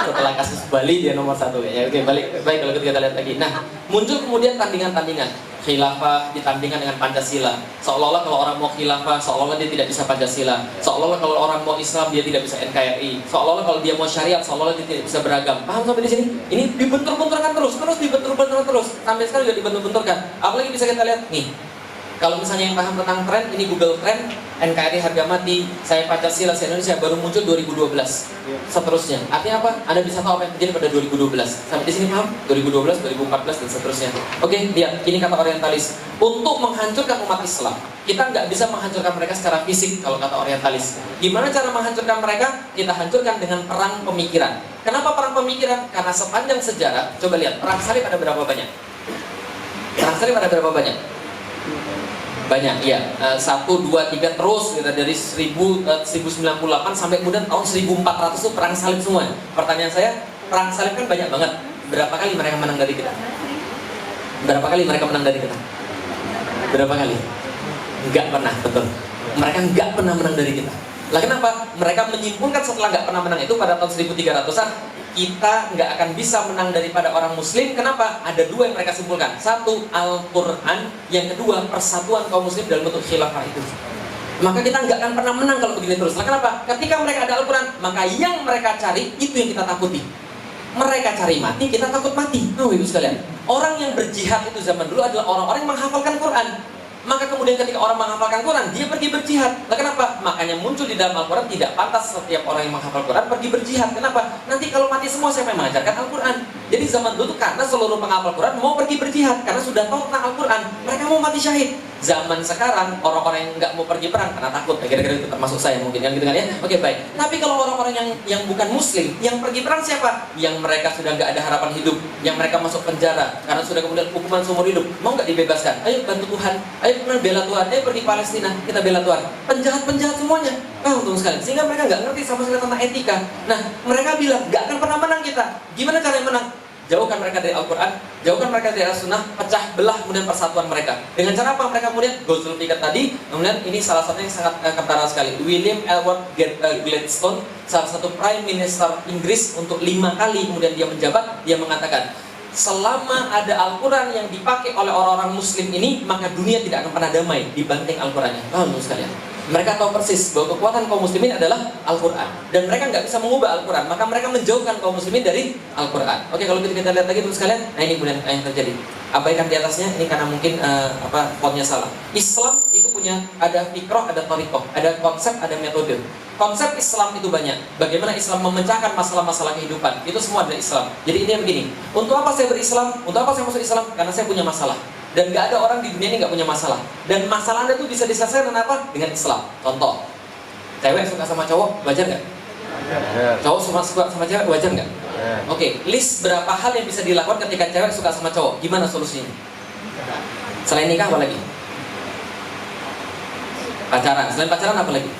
Setelah kasus Bali dia nomor 1 ya. Oke, baik kalau kita lihat lagi. Nah, muncul kemudian tandingan-tandingan. khilafah ditandingkan dengan Pancasila. Seolah-olah kalau orang mau khilafah, seolah-olah dia tidak bisa Pancasila. Seolah-olah kalau orang mau Islam, dia tidak bisa NKRI. Seolah-olah kalau dia mau syariat, seolah-olah dia tidak bisa beragam. Paham sampai di sini? Ini dibentur-benturkan terus dibentur-benturkan terus. Sampai sekarang juga dibentur-benturkan. Apalagi bisa kita lihat nih. Kalau misalnya yang paham tentang tren, ini Google Trend, NKRI harga mati, saya Pancasila, saya Indonesia, baru muncul 2012. Seterusnya. Artinya apa? Anda bisa tahu apa yang terjadi pada 2012. Sampai di sini paham? 2012, 2014, dan seterusnya. Oke, lihat. Ini kata orientalis. Untuk menghancurkan umat Islam, kita nggak bisa menghancurkan mereka secara fisik kalau kata orientalis. Gimana cara menghancurkan mereka? Kita hancurkan dengan perang pemikiran. Kenapa perang pemikiran? Karena sepanjang sejarah, coba lihat, perang salib ada berapa banyak? Perang salib ada berapa banyak? Banyak, ya. 1, 2, 3 terus gitu, dari 1098 sampai kemudian tahun 1400 itu perang salib semua. Pertanyaan saya, perang salib kan banyak banget. Berapa kali mereka menang dari kita? Berapa kali mereka menang dari kita? Berapa kali? Enggak pernah, betul. Mereka enggak pernah menang dari kita. Lah kenapa? Mereka menyimpulkan setelah enggak pernah menang itu pada tahun 1300-an, kita nggak akan bisa menang daripada orang muslim. Kenapa? Ada dua yang mereka simpulkan. Satu, Al-Quran. Yang kedua, persatuan kaum muslim dalam bentuk khilafah itu. Maka kita nggak akan pernah menang kalau begini terus. Nah, kenapa? Ketika mereka ada Al-Quran, maka yang mereka cari, itu yang kita takuti. Mereka cari mati, kita takut mati. Oh ibu sekalian, orang yang berjihad itu zaman dulu adalah orang-orang yang menghafalkan Quran. Maka kemudian ketika orang menghafalkan Quran, dia pergi berjihad. Nah, kenapa? Makanya muncul di dalam Al-Quran, tidak pantas setiap orang yang menghafal Quran pergi berjihad. Kenapa? Nanti kalau mati semua, siapa yang mengajarkan Al-Quran? Jadi zaman dulu karena seluruh penghafal Quran mau pergi berjihad, karena sudah tahu tentang Al-Quran, mereka mau mati syahid. Zaman sekarang, orang-orang yang nggak mau pergi perang karena takut. Kira-kira itu termasuk saya mungkin, yang gitu kan ya? Oke, baik. Tapi kalau orang-orang yang bukan muslim, yang pergi perang siapa? Yang mereka sudah nggak ada harapan hidup, yang mereka masuk penjara karena sudah kemudian hukuman seumur hidup, mau nggak dibebaskan? Ayo bantu Tuhan, ayo kemudian bela Tuhan, ayo pergi Palestina, kita bela Tuhan. Penjahat-penjahat semuanya, untung sekali. Sehingga mereka nggak ngerti sama sekali tentang etika. Nah, mereka bilang nggak akan pernah menang kita. Gimana cara yang menang? Jauhkan mereka dari Al-Quran, jauhkan mereka dari As-Sunnah, pecah belah kemudian persatuan mereka. Dengan cara apa? Mereka kemudian Gozul Fikir tadi, kemudian ini salah satunya yang sangat kentara sekali. William Ellwood Gladstone, salah satu Prime Minister Inggris untuk 5 kali kemudian dia menjabat, dia mengatakan, selama ada Al-Quran yang dipakai oleh orang-orang Muslim ini, maka dunia tidak akan pernah damai dibanding Al-Qurannya. Paham sekalian? Mereka tahu persis bahwa kekuatan kaum muslimin adalah Al-Quran. Dan mereka nggak bisa mengubah Al-Quran, maka mereka menjauhkan kaum muslimin dari Al-Quran. Oke, kalau kita lihat lagi terus sekalian, nah ini kemudian yang terjadi. Abaikan di atasnya, ini karena mungkin fontnya salah. Islam itu punya, ada fikroh, ada thariqoh, ada konsep, ada metode. Konsep Islam itu banyak. Bagaimana Islam memecahkan masalah-masalah kehidupan, itu semua adalah Islam. Jadi ini begini, untuk apa saya berislam? Untuk apa saya masuk Islam? Karena saya punya masalah. Dan nggak ada orang di dunia ini nggak punya masalah. Dan masalah Anda itu bisa diselesaikan dengan apa? Dengan Islam. Contoh, cewek suka sama cowok, wajar nggak? Cowok suka sama cewek, wajar nggak? Oke, list berapa hal yang bisa dilakukan ketika cewek suka sama cowok? Gimana solusinya? Selain nikah apa lagi? Pacaran. Selain pacaran apa lagi?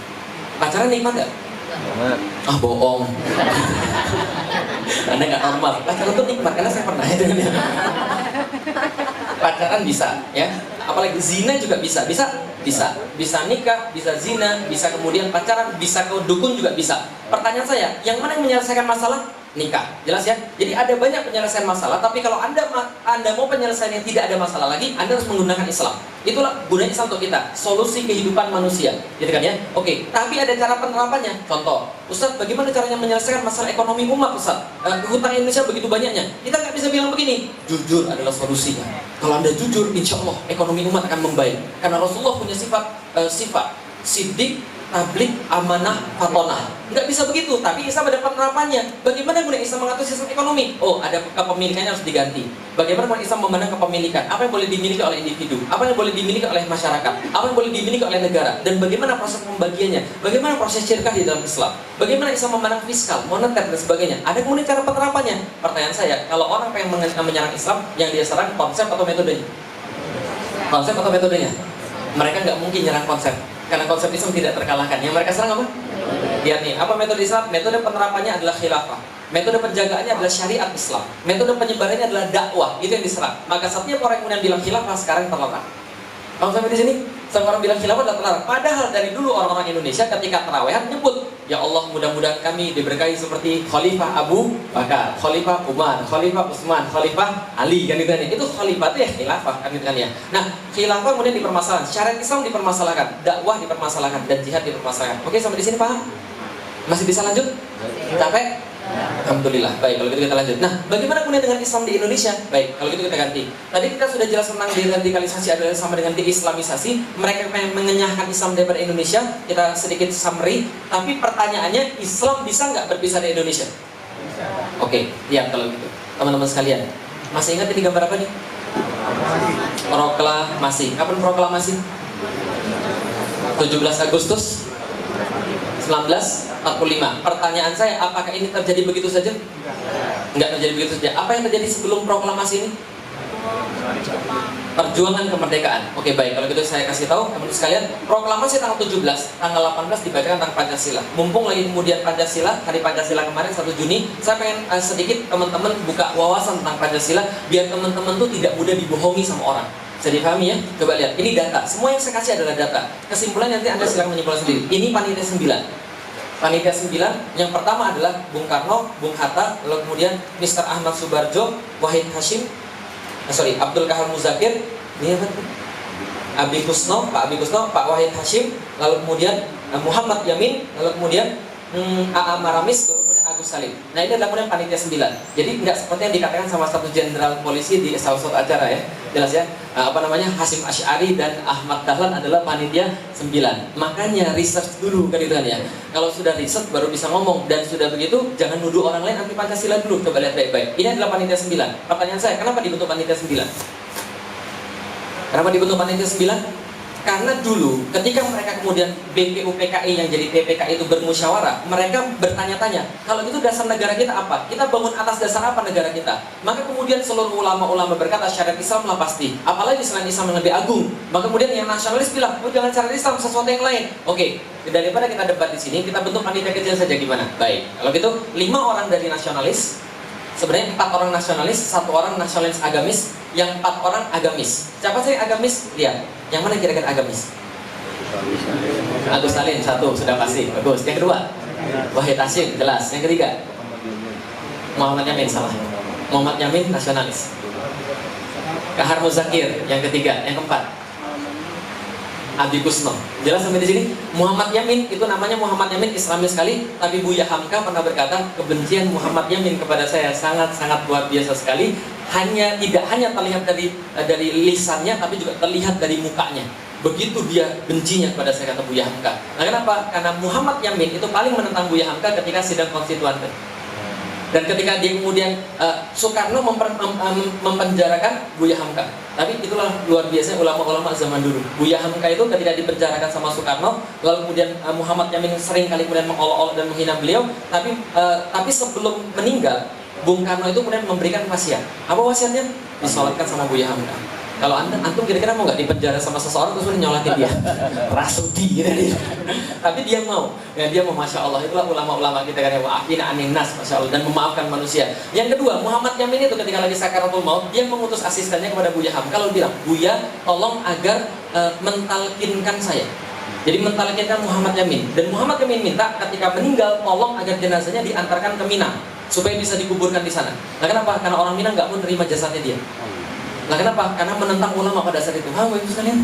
Pacaran nikmat nggak? Ah, bohong. Anda nggak normal. Pacaran itu nikmat karena saya pernah itu. Pacaran bisa, ya. Apalagi zina juga bisa nikah, bisa zina, bisa kemudian pacaran, bisa ke dukun juga bisa. Pertanyaan saya, yang mana yang menyelesaikan masalah? Nikah, jelas ya. Jadi ada banyak penyelesaian masalah, tapi kalau anda mau penyelesaian yang tidak ada masalah lagi, Anda harus menggunakan Islam. Itulah gunanya Islam untuk kita, solusi kehidupan manusia, gitu kan ya. Oke, tapi ada cara penerapannya. Contoh, Ustaz, bagaimana caranya menyelesaikan masalah ekonomi umat, Ustaz? Hutang Indonesia begitu banyaknya. Kita nggak bisa bilang begini, jujur adalah solusinya. Kalau Anda jujur, insya Allah ekonomi umat akan membaik. Karena Rasulullah punya sifat siddiq, tablik, amanah, fatonah. Nggak bisa begitu, tapi Islam ada penerapannya. Bagaimana kemudian Islam mengatur sistem ekonomi? Oh, ada kepemilikannya harus diganti. Bagaimana kemudian Islam memandang kepemilikan? Apa yang boleh dimiliki oleh individu? Apa yang boleh dimiliki oleh masyarakat? Apa yang boleh dimiliki oleh negara? Dan bagaimana proses pembagiannya? Bagaimana proses syirkah di dalam Islam? Bagaimana Islam memandang fiskal, moneter, dan sebagainya? Ada kemudian cara penerapannya. Pertanyaan saya, kalau orang pengen menyerang Islam, yang dia serang konsep atau metodenya? Konsep atau metodenya? Mereka nggak mungkin nyerang konsep. Karena konsep Islam tidak terkalahkan. Yang mereka serang apa? Lihat nih, apa metode Islam? Metode penerapannya adalah khilafah. Metode penjagaannya adalah syariat Islam. Metode penyebarannya adalah dakwah. Itu yang diserang. Maka setiap orang yang kemudian bilang khilafah sekarang terlarang. Kalau sampai di sini, semua orang bilang khilafah adalah terlarang. Padahal dari dulu orang-orang Indonesia ketika terawehan nyebut Ya Allah, mudah-mudahan kami diberkahi seperti Khalifah Abu Bakar, Khalifah Umar, Khalifah Utsman, Khalifah Ali, kan itu kan ya. Itu khalifah itu ya khilafah, kan itu kan ya. Nah, khilafah kemudian dipermasalahkan, syariat Islam dipermasalahkan, dakwah dipermasalahkan, dan jihad dipermasalahkan. Oke, sampai di sini paham? Masih bisa lanjut? Capek? Alhamdulillah. Baik, kalau gitu kita lanjut. Nah, bagaimana kemudian dengan Islam di Indonesia? Baik, kalau gitu kita ganti. Tadi kita sudah jelas tentang deradikalisasi adalah sama dengan deislamisasi. Mereka yang mengenyahkan Islam daripada Indonesia. Kita sedikit summary. Tapi pertanyaannya, Islam bisa nggak berpisah dari Indonesia? Bisa. Oke, ya kalau gitu. Teman-teman sekalian, masih ingat ini gambar apa nih? Proklamasi. Kapan proklamasi? 17 Agustus 1945. Pertanyaan saya, apakah ini terjadi begitu saja? Enggak terjadi begitu saja. Apa yang terjadi sebelum proklamasi ini? Perjuangan kemerdekaan. Oke, baik. Kalau gitu saya kasih tahu teman-teman sekalian, proklamasi tanggal 17, tanggal 18 dibacakan tentang Pancasila. Mumpung lagi kemudian Pancasila, hari Pancasila kemarin 1 Juni, saya pengen sedikit teman-teman buka wawasan tentang Pancasila biar teman-teman tuh tidak mudah dibohongi sama orang. Bisa dipahami ya? Coba lihat, ini data. Semua yang saya kasih adalah data. Kesimpulan nanti Anda silakan menyimpulkan sendiri. Ini panitia 9. Panitia 9, yang pertama adalah Bung Karno, Bung Hatta, lalu kemudian Mr. Ahmad Subarjo, Wahid Hashim, Abdul Kahar Muzakir, ini apa? Abi Kusno, Pak Abi Kusno, Pak Wahid Hashim, lalu kemudian Muhammad Yamin, lalu kemudian A.A. Maramis, lalu kemudian Agus Salim. Nah, ini adalah kemudian panitia 9. Jadi nggak seperti yang dikatakan sama satu jenderal polisi di salah satu acara ya. Jelas ya, Hasim Asy'ari dan Ahmad Dahlan adalah panitia 9. Makanya research dulu kan itu kan ya. Kalau sudah research baru bisa ngomong, dan sudah begitu jangan nuduh orang lain anti Pancasila dulu. Coba lihat baik-baik. Ini adalah panitia 9. Pertanyaan saya, kenapa dibentuk panitia 9? Kenapa dibentuk panitia 9? Karena dulu ketika mereka kemudian BPUPKI yang jadi PPK itu bermusyawarah, mereka bertanya-tanya, kalau itu dasar negara kita apa? Kita bangun atas dasar apa negara kita? Maka kemudian seluruh ulama-ulama berkata syariat Islam lah pasti. Apalagi selain Islam yang lebih agung. Maka kemudian yang nasionalis bilang, oh jangan syariat Islam, sesuatu yang lain. Oke, daripada kita debat di sini, kita bentuk panitia kecil saja gimana? Baik, kalau gitu 5 orang dari nasionalis. Sebenarnya 4 orang nasionalis, 1 orang nasionalis agamis, yang 4 orang agamis. Siapa sih agamis? Lihat, yang mana kira-kira agamis? Agus Salim, 1, sudah pasti, bagus. Yang kedua, Wahid Hashim, jelas. Yang ketiga, Muhammad Yamin, salah. Muhammad Yamin, nasionalis. Kahar Muzakir, yang ketiga. Yang keempat, Abi Kusno. Jelas sampai di sini? Muhammad Yamin, itu namanya Muhammad Yamin, Islami sekali. Tapi Buya Hamka pernah berkata, kebencian Muhammad Yamin kepada saya sangat-sangat luar biasa sekali. Tidak hanya terlihat dari lisannya, tapi juga terlihat dari mukanya. Begitu dia bencinya kepada saya, kata Buya Hamka. Nah, kenapa? Karena Muhammad Yamin itu paling menentang Buya Hamka ketika sidang konstituante. Dan ketika dia kemudian Soekarno mempenjarakan Buya Hamka. Tapi itulah luar biasa ulama-ulama zaman dulu. Buya Hamka itu ketika dipenjarakan sama Soekarno, lalu kemudian Muhammad Yamin sering kali kemudian mengolok-olok dan menghina beliau. Tapi sebelum meninggal, Bung Karno itu kemudian memberikan wasiat. Apa wasiatnya? Disolatkan sama Buya Hamka. Kalau antum kira-kira mau nggak dipenjara sama seseorang terus nyolatin dia? Rasudi gitu. Tapi dia mau. Ya, dia mau, Masya Allah. Itulah ulama-ulama kita kan yang wa'afina anin nas, Masya Allah, dan memaafkan manusia. Yang kedua, Muhammad Yamin itu ketika lagi sakaratul maut, dia mengutus asistennya kepada Buya Hamka. Kalau bilang, Buya, tolong agar mentalkinkan saya. Jadi mentalkinkan Muhammad Yamin. Dan Muhammad Yamin minta ketika meninggal, tolong agar jenazahnya diantarkan ke Mina supaya bisa dikuburkan di sana. Nah, kenapa? Karena orang Mina nggak mau menerima jasadnya dia. Nah, kenapa? Karena menentang ulama pada saat itu. Bapak Ibu sekalian,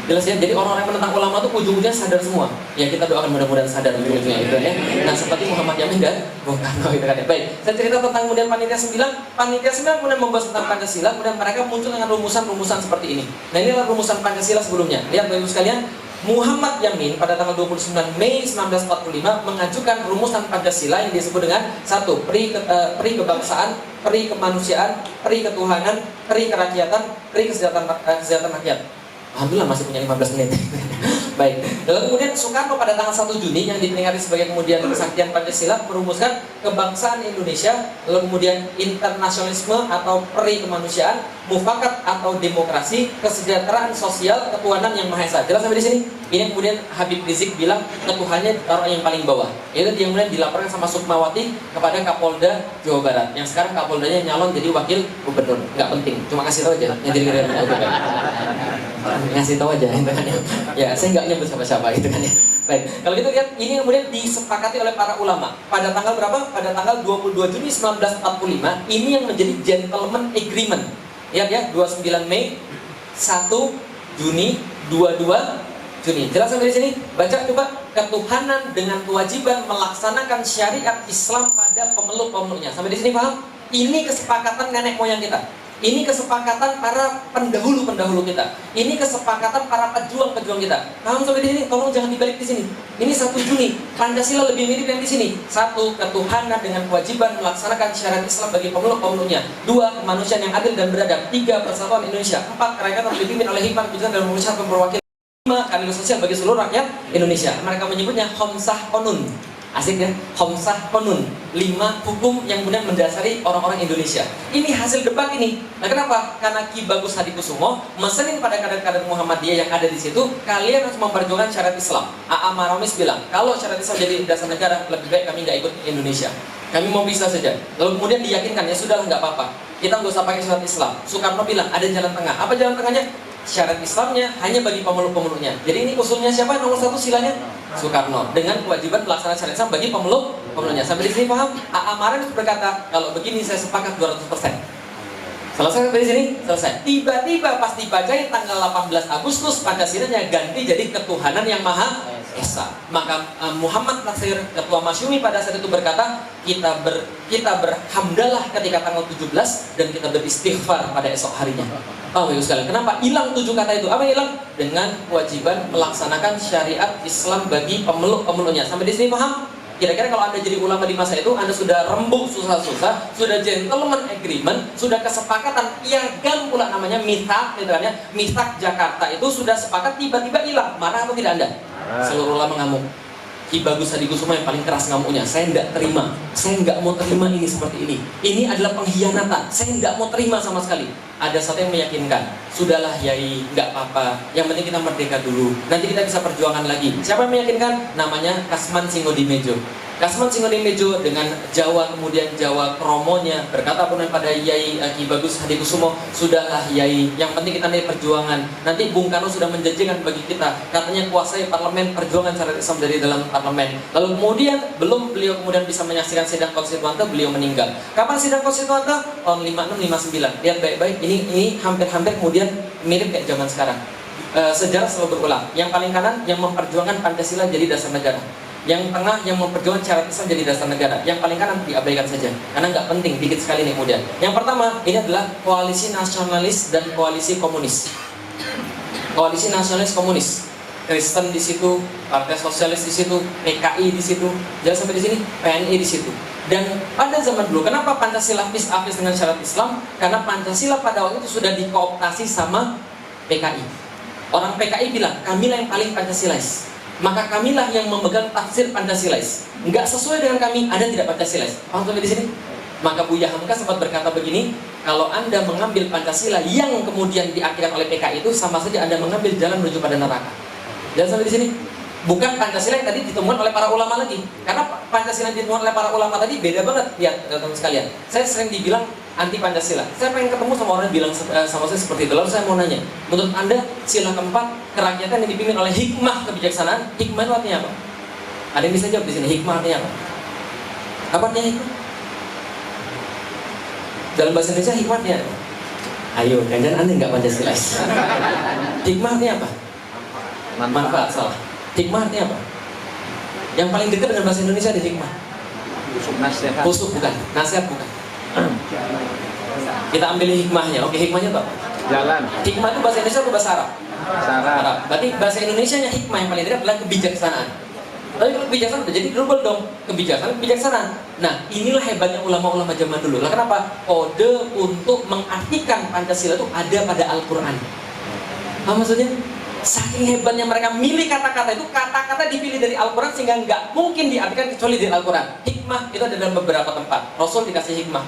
jelas ya. Jadi orang-orang yang menentang ulama itu ujung-ujungnya sadar semua. Ya, kita doakan mudah-mudahan sadar ujung-ujungnya gitu ya. Nah, seperti Muhammad Yamin dan Bung Karno gitu kan ya. Baik, saya cerita tentang kemudian panitia 9. Panitia 9 kemudian membahas tentang Pancasila, kemudian mereka muncul dengan rumusan-rumusan seperti ini. Nah, inilah rumusan Pancasila sebelumnya. Lihat Bapak Ibu sekalian, Muhammad Yamin pada tanggal 29 Mei 1945 mengajukan rumusan Pancasila yang disebut dengan 1. Peri kebangsaan, peri kemanusiaan, peri ketuhanan, peri kerakyatan, peri kesejahteraan rakyat. Alhamdulillah masih punya 15 menit. Baik. Lalu kemudian Soekarno pada tanggal 1 Juni yang diperingati sebagai kemudian kesaktian Pancasila merumuskan kebangsaan Indonesia, lalu kemudian internasionalisme atau peri kemanusiaan, mufakat atau demokrasi, kesejahteraan sosial, ketuhanan yang maha esa. Jelas sampai di sini? Ini kemudian Habib Rizik bilang ketuhanannya taruh yang paling bawah. Itu yang kemudian dilaporkan sama Sukmawati kepada Kapolda Jawa Barat. Yang sekarang Kapoldanya nyalon jadi wakil gubernur. Nggak penting, cuma kasih tahu aja. Yang jadi ngasih tahu aja, gitu kan ya. Ya, saya nggak nyebut siapa-siapa gitu kan ya. Baik, kalau gitu lihat, ini kemudian disepakati oleh para ulama. Pada tanggal berapa? Pada tanggal 22 Juni 1945, ini yang menjadi gentleman agreement. Lihat ya, 29 Mei, 1 Juni, 22 Juni. Jelas sampai di sini? Baca coba. Ketuhanan dengan kewajiban melaksanakan syariat Islam pada pemeluk-pemeluknya. Sampai di sini paham? Ini kesepakatan nenek moyang kita. Ini kesepakatan para pendahulu-pendahulu kita. Ini kesepakatan para pejuang-pejuang kita. Paham sampai di sini? Tolong jangan dibalik di sini. Ini 1 Juni. Pancasila lebih mirip yang di sini. 1. Ketuhanan dengan kewajiban melaksanakan syariat Islam bagi pemeluk-pemeluknya. 2. Kemanusiaan yang adil dan beradab. 3. Persatuan Indonesia. 4. Kerakyatan dipimpin oleh hikmah, kebijakan dan memusyawarahkan perwakilan. 5. Keadilan sosial bagi seluruh rakyat Indonesia. Mereka menyebutnya Khamsah Qonun. Asik ya, Khamsah Qonun. 5 hukum yang kemudian mendasari orang-orang Indonesia. Ini hasil debat ini. Nah kenapa? Karena Ki Bagus Hadikusumo mesenin pada kader-kader Muhammadiyah yang ada di situ, kalian harus memperjuangkan syariat Islam. A.A. Maramis bilang, kalau syariat Islam jadi dasar negara, lebih baik kami nggak ikut Indonesia. Kami mau bisa saja. Lalu kemudian diyakinkan, ya sudahlah nggak apa-apa. Kita nggak usah pakai syariat Islam. Soekarno bilang, ada jalan tengah. Apa jalan tengahnya? Syarat Islamnya hanya bagi pemeluk-pemeluknya. Jadi ini usulnya siapa? Nomor 1 silanya Soekarno, dengan kewajiban melaksanakan syariat Islam bagi pemeluk-pemeluknya. Sampai di sini paham? A.A. Maramis berkata, kalau begini saya sepakat 200%. Selesai sampai di sini? Selesai. Tiba-tiba pas dibacain tanggal 18 Agustus, Pancasilanya ganti jadi ketuhanan yang Maha Esa. Maka Muhammad Nasir, Ketua Masyumi pada saat itu berkata, kita berhamdalah ketika tanggal 17 dan kita beristighfar pada esok harinya. Bapak Ibu sekalian, kenapa hilang 7 kata itu? Apa yang hilang? Dengan kewajiban melaksanakan syariat Islam bagi pemeluk-pemeluknya. Sampai di sini paham? Kira-kira kalau Anda jadi ulama di masa itu, Anda sudah rembuk susah-susah, sudah gentleman agreement, sudah kesepakatan, piagam pula namanya mithaq, gitu kan ya. Mithaq Jakarta itu sudah sepakat, tiba-tiba hilang. Marah atau tidak Anda? Seluruh ulama ngamuk. Ki Bagus Hadikusumo yang paling keras ngamuknya, saya tidak terima, saya nggak mau terima ini seperti ini. Ini adalah pengkhianatan, saya nggak mau terima sama sekali. Ada satu yang meyakinkan, sudahlah Yai, nggak apa-apa, yang penting kita merdeka dulu, nanti kita bisa perjuangan lagi. Siapa yang meyakinkan? Namanya Kasman Singodimejo. Kasman Singodimejo dengan Jawa, kemudian Jawa kromonya berkata pun pada Yai Ki Bagus Hadikusumo, sudahlah Yai, yang penting kita nanti perjuangan. Nanti Bung Karno sudah menjanjikan bagi kita, katanya kuasai parlemen, perjuangan syariat Islam dari dalam parlemen. Lalu kemudian belum beliau kemudian bisa menyaksikan sidang konstituante, beliau meninggal. Kapan sidang konstituante? Tahun 56-59. Lihat baik-baik, ini hampir-hampir kemudian mirip kayak zaman sekarang. Sejarah selalu berulang. Yang paling kanan yang memperjuangkan Pancasila jadi dasar negara. Yang tengah yang memperjuangkan syariat Islam jadi dasar negara. Yang paling kanan diabaikan saja, karena nggak penting, dikit sekali nih kemudian. Yang pertama, ini adalah koalisi nasionalis dan koalisi komunis. Koalisi nasionalis komunis. Kristen di situ, Partai Sosialis di situ, PKI di situ, jangan sampai di sini, PNI di situ. Dan pada zaman dulu, kenapa Pancasila apis dengan syariat Islam? Karena Pancasila pada waktu itu sudah dikooptasi sama PKI. Orang PKI bilang, kamilah yang paling Pancasilais. Maka kamilah yang memegang tafsir Pancasilais. Nggak sesuai dengan kami, ada tidak Pancasilais. Paham sampai di sini? Maka Buya Hamka sempat berkata begini, kalau Anda mengambil Pancasila yang kemudian diakhirkan oleh PKI itu, sama saja Anda mengambil jalan menuju pada neraka. Jangan sampai di sini. Bukan Pancasila yang tadi ditemukan oleh para ulama lagi. Karena Pancasila yang ditemukan oleh para ulama tadi beda banget. Lihat teman-teman sekalian, saya sering dibilang anti Pancasila. Saya pengen ketemu sama orang yang bilang sama saya seperti itu. Lalu saya mau nanya, menurut Anda sila keempat kerakyatan yang dipimpin oleh hikmah kebijaksanaan, hikmah itu artinya apa? Ada yang bisa jawab di sini, hikmah artinya apa? Apa artinya hikmah? Dalam bahasa Indonesia hikmah artinya apa? Ayo, jangan aneh nggak Pancasila. Hikmah artinya apa? Manfaat, salah. Hikmah artinya apa? Yang paling dekat dengan bahasa Indonesia ada hikmah. Nasihat. Pusuk bukan, nasihat bukan. Kita ambil hikmahnya. Oke, hikmahnya apa? Jalan. Hikmah itu bahasa Indonesia atau bahasa Arab? Arab. Berarti bahasa Indonesianya hikmah yang paling dekat adalah kebijaksanaan. Tapi kalau kebijaksanaan jadi double dong, kebijaksanaan. Nah, inilah hebatnya ulama-ulama zaman dulu. Lah kenapa? Kode untuk mengartikan Pancasila itu ada pada Al-Qur'an. Apa maksudnya? Saking hebatnya mereka milih kata-kata itu, kata-kata dipilih dari Al-Quran sehingga nggak mungkin diartikan kecuali dari Al-Quran. Hikmah itu ada dalam beberapa tempat. Rasul dikasih hikmah.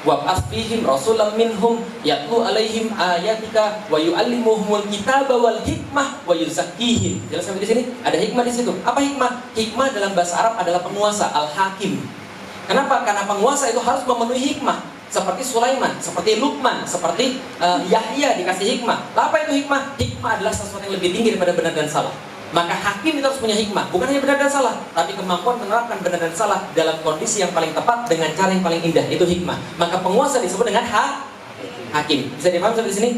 Wab'ats fihim rasulam minhum yatlu alaihim ayatika wa yu'allimuhumul kitaba wal hikmah wa yuzakkihim. Jelas sampai di sini? Ada hikmah di situ. Apa hikmah? Hikmah dalam bahasa Arab adalah penguasa, al-hakim. Kenapa? Karena penguasa itu harus memenuhi hikmah. Seperti Sulaiman, seperti Luqman, seperti Yahya dikasih hikmah. Apa itu hikmah? Hikmah adalah sesuatu yang lebih tinggi daripada benar dan salah. Maka hakim itu harus punya hikmah, bukan hanya benar dan salah, tapi kemampuan menerapkan benar dan salah dalam kondisi yang paling tepat dengan cara yang paling indah, itu hikmah. Maka penguasa disebut dengan hakim. Bisa dipahami sampai di sini?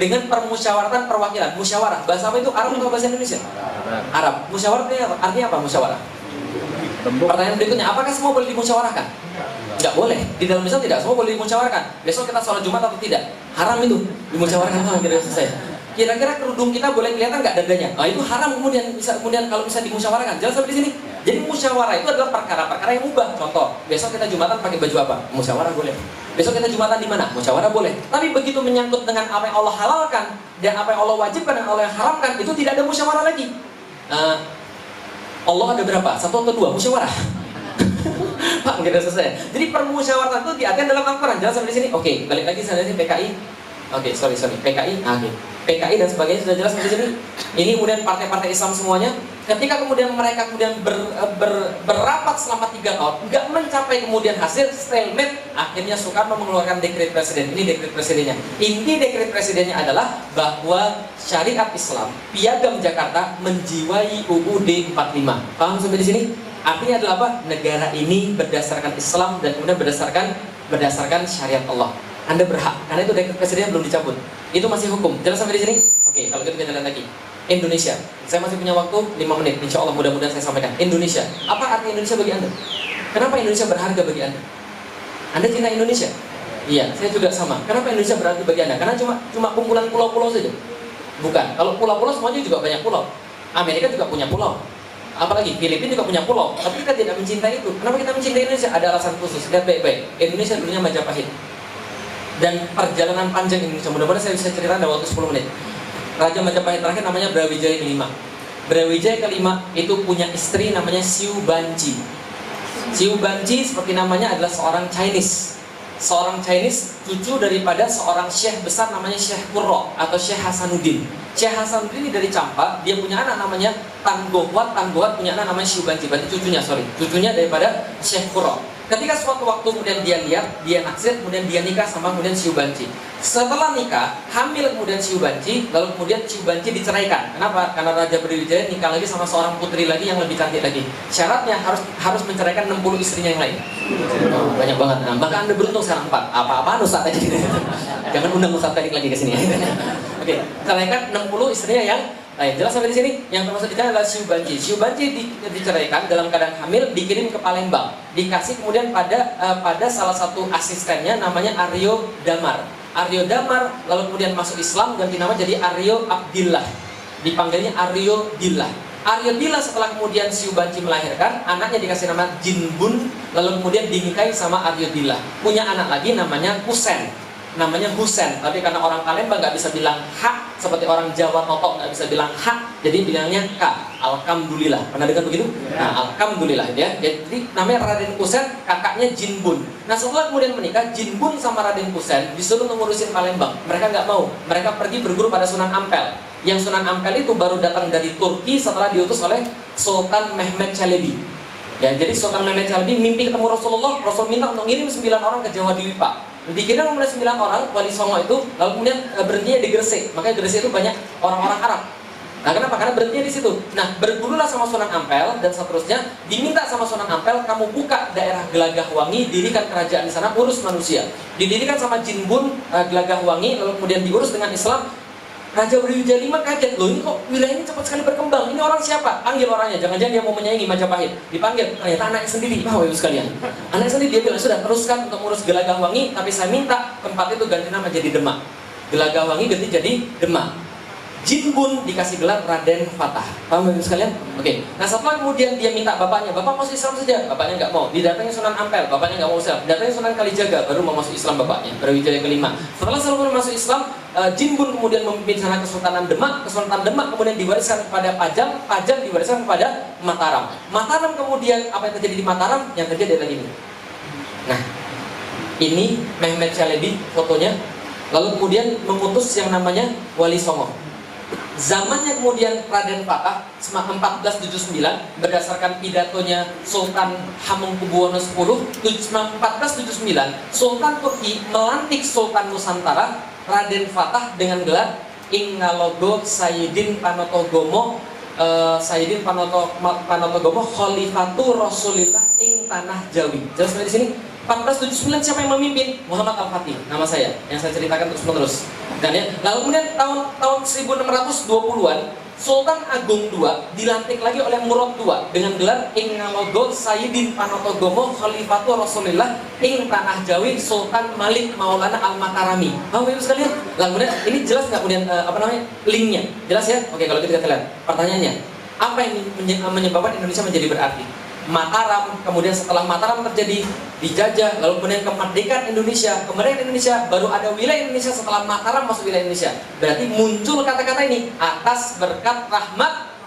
Dengan permusyawaratan perwakilan, musyawarah. Bahasa apa itu? Arab atau bahasa Indonesia? Arab. Musyawarah artinya apa? Musyawarah. Pertanyaan berikutnya, apakah semua boleh dimusyawarahkan? Nggak boleh. Di dalam Islam tidak semua boleh dimusyawarahkan. Besok kita sholat Jumat atau tidak? Haram itu dimusyawarahkan sama kira saya. Kira-kira kerudung kita boleh kelihatan nggak dadanya? Nah, itu haram kemudian kalau bisa dimusyawarahkan. Jelas sampai di sini. Jadi musyawarah itu adalah perkara-perkara yang mubah. Contoh, besok kita Jumatan pakai baju apa? Musyawarah boleh. Besok kita Jumatan di mana? Musyawarah boleh. Tapi begitu menyangkut dengan apa yang Allah halalkan dan apa yang Allah wajibkan dan Allah yang haramkan, itu tidak ada musyawarah lagi. Allah ada berapa? Satu atau dua? Musyawarah. Pak, kita selesai. Jadi permusyawaratan itu diatur dalam Al-Quran. Jelas sampai di sini? Oke, balik lagi saya di PKI. Oke, sorry. PKI. Oke. PKI dan sebagainya sudah jelas sampai sini. Ini kemudian partai-partai Islam semuanya. Ketika kemudian mereka berapat selama 3 tahun, nggak mencapai kemudian hasil stalemate, akhirnya Soekarno mengeluarkan dekret presiden. Ini dekret presidennya. Inti dekret presidennya adalah bahwa syariat Islam, Piagam Jakarta menjiwai UUD 45. Paham sampai di sini? Artinya adalah apa? Negara ini berdasarkan Islam dan kemudian berdasarkan syariat Allah. Anda berhak, karena itu dekret presidennya belum dicabut. Itu masih hukum. Jelas sampai di sini? Oke, kalau gitu kita lihat lagi. Indonesia. Saya masih punya waktu 5 menit. Insya Allah mudah-mudahan saya sampaikan. Indonesia. Apa arti Indonesia bagi Anda? Kenapa Indonesia berharga bagi Anda? Anda cinta Indonesia? Iya, saya juga sama. Kenapa Indonesia berarti bagi Anda? Karena cuma kumpulan pulau-pulau saja. Bukan. Kalau pulau-pulau semuanya juga banyak pulau. Amerika juga punya pulau. Apalagi Filipina juga punya pulau. Tapi kita tidak mencintai itu. Kenapa kita mencintai Indonesia? Ada alasan khusus. Lihat baik-baik. Indonesia dulunya Majapahit. Dan perjalanan panjang Indonesia, mudah-mudahan saya bisa cerita dalam waktu 10 menit. Raja Majapahit terakhir namanya Brawijaya kelima. Brawijaya kelima itu punya istri namanya Siu Banci. Siu Banci seperti namanya adalah seorang Chinese. Seorang Chinese, cucu daripada seorang syekh besar namanya Syekh Qurra atau Syekh Hasanuddin. Syekh Hasanuddin ini dari Campa, dia punya anak namanya Tan Gohwat punya anak namanya Siu Banci. Berarti cucunya daripada Syekh Qurra. Ketika suatu waktu kemudian dia lihat, dia naksir, kemudian dia nikah sama kemudian Siu Banci. Setelah nikah, hamil kemudian Siu Banci, lalu kemudian Siu Banci diceraikan. Kenapa? Karena Raja Brawijaya nikah lagi sama seorang putri lagi yang lebih cantik lagi. Syaratnya harus menceraikan 60 istrinya yang lain. Oh, banyak banget. Nah, maka Anda beruntung sekarang 4. Apa-apaan Ustaz tadi? Jangan undang Ustaz Tarik lagi ke sini. Oke, ceraikan 60 istrinya yang lain. Jelas sampai di sini? Yang termasuk di sana adalah Siu Banci. Siu Banci diceraikan dalam keadaan hamil, dikirim ke Palembang. Dikasih kemudian pada salah satu asistennya namanya Aryo Damar. Aryo Damar lalu kemudian masuk Islam, ganti nama jadi Aryo Abdillah. Dipanggilnya Aryo Dillah. Aryo Dillah setelah kemudian Siu Banci melahirkan, anaknya dikasih nama Jinbun, lalu kemudian dinikahi sama Aryo Dillah. Punya anak lagi namanya Husen. Namanya Husen, tapi karena orang Palembang nggak bisa bilang hak seperti orang Jawa Totok nggak bisa bilang hak, jadi bilangnya K. Alhamdulillah. Pernah dengar begitu? Nah, Alhamdulillah ya. Jadi namanya Raden Husen, kakaknya Jinbun. Nah, setelah kemudian menikah, Jinbun sama Raden Husen disuruh mengurusin Palembang. Mereka nggak mau. Mereka pergi berguru pada Sunan Ampel. Yang Sunan Ampel itu baru datang dari Turki setelah diutus oleh Sultan Mehmed Çelebi. Ya, jadi Sultan Mehmed Çelebi mimpi ketemu Rasulullah. Rasul minta untuk ngirim 9 orang ke Jawa Dwipa. Dikirim kemudian 9 orang Wali Songo itu, lalu kemudian berhentinya di Gresik. Makanya Gresik itu banyak orang-orang Arab. Nah, kenapa? Karena berhentinya di situ. Nah, bergurulah sama Sunan Ampel dan seterusnya. Diminta sama Sunan Ampel, kamu buka daerah Gelagahwangi, dirikan kerajaan di sana, urus manusia. Didirikan sama Jinbun Gelagahwangi, lalu kemudian diurus dengan Islam. Raja Brawijaya V kaget, loh ini kok wilayah ini cepat sekali berkembang. Ini orang siapa? Panggil orangnya, jangan-jangan dia mau menyaingi Majapahit. Dipanggil, ternyata anaknya sendiri. Wah, ibu sekalian, anaknya sendiri. Dia bilang, sudah teruskan untuk ngurus Gelagahwangi, tapi saya minta tempat itu ganti nama jadi Demak. Gelagahwangi ganti jadi Demak. Jinbun dikasih gelar Raden Fatah. Paham ibu sekalian? Oke. Nah, setelah kemudian dia minta bapaknya, bapak masuk Islam saja. Bapaknya nggak mau. Didatangi Sunan Ampel, bapaknya nggak mau Islam. Didatangi Sunan Kalijaga, baru mau masuk Islam bapaknya. Brawijaya kelima. Setelah seluruh masuk Islam, Jinbun kemudian memimpin sana Kesultanan Demak. Kesultanan Demak kemudian diwariskan kepada Pajang. Pajang diwariskan kepada Mataram. Mataram kemudian apa yang terjadi di Mataram? Yang terjadi adalah ini. Nah, ini Mehmed Çelebi fotonya. Lalu kemudian mengutus yang namanya Wali Songo. Zamannya kemudian Raden Fatah 1479 berdasarkan pidatonya Sultan Hamengkubuwono X 1479 Sultan Turki melantik Sultan Nusantara Raden Fatah dengan gelar Ingalogo Sayyidin Panotogomo Sayyidin Panotogomo Khalifatu Rasulillah ing tanah Jawi. Jelas di sini. 1479 siapa yang memimpin? Muhammad Al-Fatih, nama saya yang saya ceritakan terus-menerus. Dan ya, lalu kemudian tahun 1620-an Sultan Agung II dilantik lagi oleh Murad II dengan gelar ing ngalogo Sayyidin Panotogomo Khalifatu Rasulillah ing tanah Jawi Sultan Malik Maulana Al-Makarami. Paham Ibu sekalian? Lalu kemudian ini jelas nggak kemudian linknya? Jelas ya? Oke, kalau gitu kita lihat. Pertanyaannya, apa yang menyebabkan Indonesia menjadi berarti? Mataram, kemudian setelah Mataram terjadi dijajah, lalu kemudian kemerdekaan Indonesia. Kemerdekaan Indonesia baru ada wilayah Indonesia setelah Mataram masuk wilayah Indonesia. Berarti muncul kata-kata ini atas berkat rahmat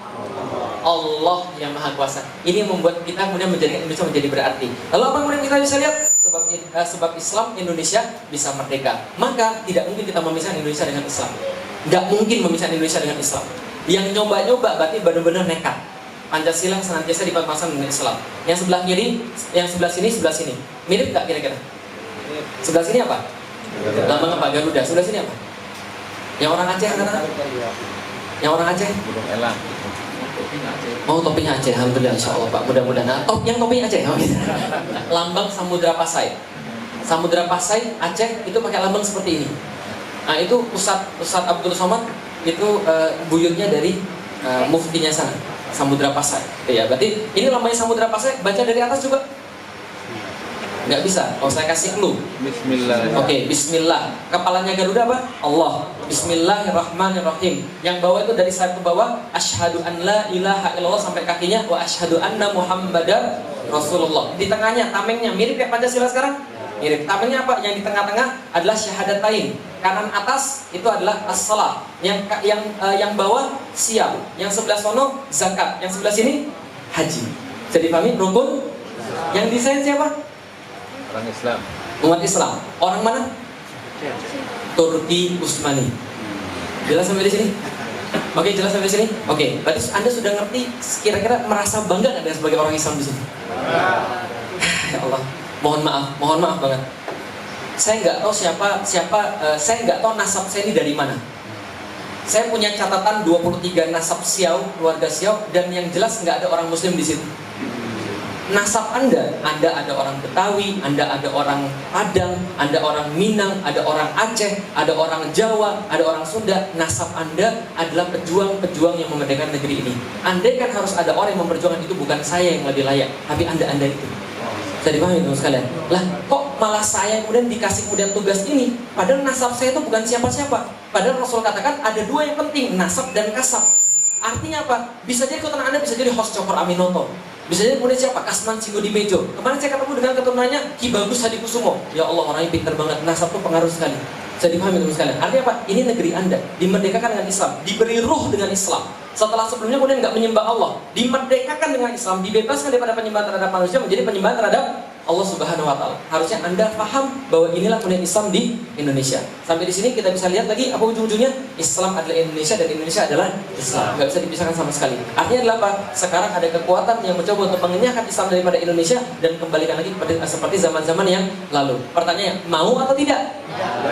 Allah yang Maha Kuasa. Ini yang membuat kita kemudian menjadikan Indonesia menjadi berarti. Lalu apa kemudian kita bisa lihat? Sebab Islam Indonesia bisa merdeka. Maka tidak mungkin kita memisahkan Indonesia dengan Islam. Nggak mungkin memisahkan Indonesia dengan Islam. Yang nyoba-nyoba berarti benar-benar nekat. Pancasila senantiasa dipasang dengan Islam. Yang sebelah kiri, yang sebelah sini. Mirip nggak kira-kira? Sebelah sini apa? Lambang apa? Garuda. Sebelah sini apa? Yang orang Aceh kata? Yang orang Aceh? Burung elang. Oh, topinya Aceh. Alhamdulillah, insya Allah Pak. Mudah-mudahan. Nah, yang topinya Aceh. Oh, gitu. Lambang Samudra Pasai. Samudra Pasai Aceh itu pakai lambang seperti ini. Nah, itu Ustadz Abdul Somad itu buyutnya dari muftinya sana. Samudra Pasai, ya berarti ini namanya Samudra Pasai. Baca dari atas juga nggak bisa. Kalau saya kasih clue, Bismillah. Oke, Bismillah. Kepalanya Garuda apa? Allah. Bismillahirrahmanirrahim. Yang bawah itu dari sayap ke bawah, Asyhadu an la ilaha illallah sampai kakinya, wa asyhadu anna Muhammadar Rasulullah. Di tengahnya tamengnya mirip kayak Pancasila sekarang. Mirip. Tamengnya apa? Yang di tengah-tengah adalah syahadatain. Kanan atas itu adalah as-salat. Yang bawah siam. Yang sebelah sono zakat. Yang sebelah sini haji. Jadi pahami rukun? Yang desain siapa? Orang Islam. Umat Islam. Orang mana? Turki Utsmani. Jelas sampai di sini? Oke, jelas sampai di sini? Oke, berarti Anda sudah ngerti kira-kira merasa bangga nggak dengan sebagai orang Islam di sini? Ya Allah. Mohon maaf banget. Saya nggak tahu saya nggak tahu nasab saya ini dari mana. Saya punya catatan 23 nasab Siau, keluarga Siau, dan yang jelas nggak ada orang Muslim di situ. Nasab Anda ada orang Betawi, Anda ada orang Padang, Anda orang Minang, ada orang Aceh, ada orang Jawa, ada orang Sunda. Nasab Anda adalah pejuang-pejuang yang memerdekakan negeri ini. Andai kan harus ada orang yang memperjuangkan itu, bukan saya yang lebih layak, tapi Anda itu. Saya dipahami teman sekalian. Lah, kok malah saya kemudian dikasih kemudian tugas ini? Padahal nasab saya itu bukan siapa-siapa. Padahal Rasul katakan ada dua yang penting, nasab dan kasab. Artinya apa? Bisa jadi keturunan Anda bisa jadi Hos Cokor Aminoto. Bisa jadi kemudian siapa? Kasman Singgodimejo. Kemarin saya ketemu dengan keturunannya Ki Bagus Hadikusumo. Ya Allah, orangnya pintar banget. Nasab itu pengaruh sekali. Saya dipahami teman sekalian. Artinya apa? Ini negeri Anda dimerdekakan dengan Islam, diberi ruh dengan Islam. Setelah sebelumnya kemudian nggak menyembah Allah, dimerdekakan dengan Islam, dibebaskan daripada penyembahan terhadap manusia menjadi penyembahan terhadap Allah Subhanahu wa Ta'ala. Harusnya Anda paham bahwa inilah kemudian Islam di Indonesia. Sampai di sini kita bisa lihat lagi apa ujung-ujungnya? Islam adalah Indonesia dan Indonesia adalah Islam. Nggak bisa dipisahkan sama sekali. Artinya adalah apa? Sekarang ada kekuatan yang mencoba untuk mengenyahkan Islam daripada Indonesia dan kembalikan lagi seperti zaman-zaman yang lalu. Pertanyaannya, mau atau tidak?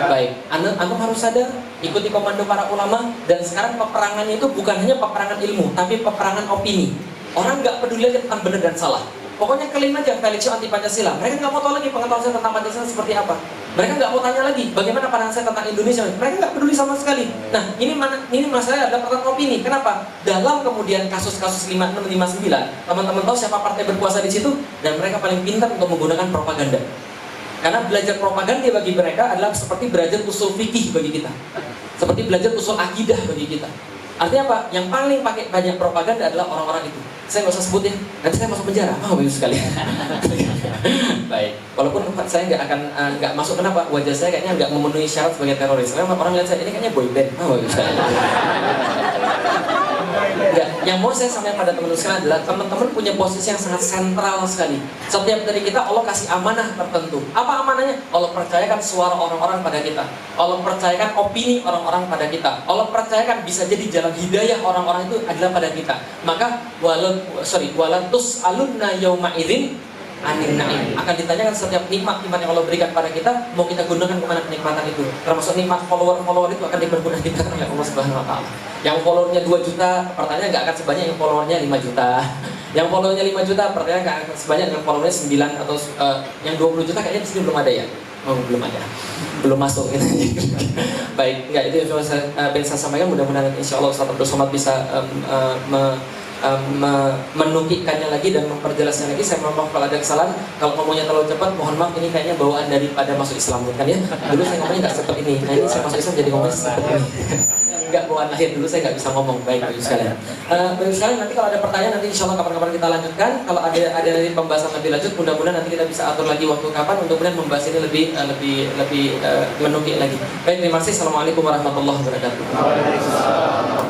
Baik, Anda harus sadar, ikuti komando para ulama, dan sekarang peperangannya itu bukan hanya peperangan ilmu, tapi peperangan opini. Orang nggak peduli lagi tentang benar dan salah. Pokoknya klaim aja Felixio anti Pancasila. Mereka nggak mau tahu lagi pengetahuan saya tentang Pancasila seperti apa. Mereka nggak mau tanya lagi bagaimana pandangan saya tentang Indonesia. Mereka nggak peduli sama sekali. Nah, ini masalah adalah pertanyaan opini. Kenapa? Dalam kemudian kasus-kasus 5659, teman-teman tahu siapa partai berkuasa di situ? Dan mereka paling pintar untuk menggunakan propaganda. Karena belajar propaganda bagi mereka adalah seperti belajar usul fikih bagi kita. Seperti belajar usul akidah bagi kita. Artinya apa? Yang paling pakai banyak propaganda adalah orang-orang itu. Saya nggak usah sebut ya, nanti saya masuk penjara. Bagus sekali. Baik. Walaupun saya nggak masuk, kenapa? Wajah saya kayaknya nggak memenuhi syarat sebagai teroris. Karena orang lihat saya ini kayaknya boyband. Bagus sekali. Ya, yang mau saya sampaikan pada teman-teman sekalian adalah teman-teman punya posisi yang sangat sentral sekali. Setiap dari kita Allah kasih amanah tertentu. Apa amanahnya? Allah percayakan suara orang-orang pada kita. Allah percayakan opini orang-orang pada kita. Allah percayakan bisa jadi jalan hidayah orang-orang itu adalah pada kita. Maka walatus alunna yauma idzin anin na'im. Akan ditanyakan setiap nikmat-nikmat yang Allah berikan pada kita, mau kita gunakan kemana kenikmatan itu. Termasuk nikmat follower itu akan dipergunakan oleh Allah Subhanahu Wa Taala. Yang followernya 2 juta, pertanyaan nggak akan sebanyak yang followernya 5 juta. Yang followernya 5 juta, pertanyaan nggak akan sebanyak yang followernya 9 atau yang 20 juta kayaknya di sini belum ada ya. Oh, belum ada, belum masuk gitu. Baik, nggak itu yang saya bisa sampaikan. Mudah-mudahan insya Allah Ustaz Abdul Somad bisa menukikkannya lagi dan memperjelasnya lagi. Saya mohon maaf kalau ada kesalahan, kalau ngomongnya terlalu cepat, mohon maaf, ini kayaknya bawaan daripada masuk Islam kan ya. Dulu saya ngomongnya nggak seperti ini, nah ini saya masuk Islam jadi ngomongnya seperti ini. Nggak bawaan lahir, dulu saya nggak bisa ngomong. Baik, Bapak sekalian. Bapak sekalian, nanti kalau ada pertanyaan nanti insya Allah kapan-kapan kita lanjutkan. Kalau ada nanti pembahasan lebih lanjut, mudah-mudahan nanti kita bisa atur lagi waktu kapan untuk kemudian membahas ini lebih menukik lagi. Baik, terima kasih. Assalamualaikum warahmatullahi wabarakatuh.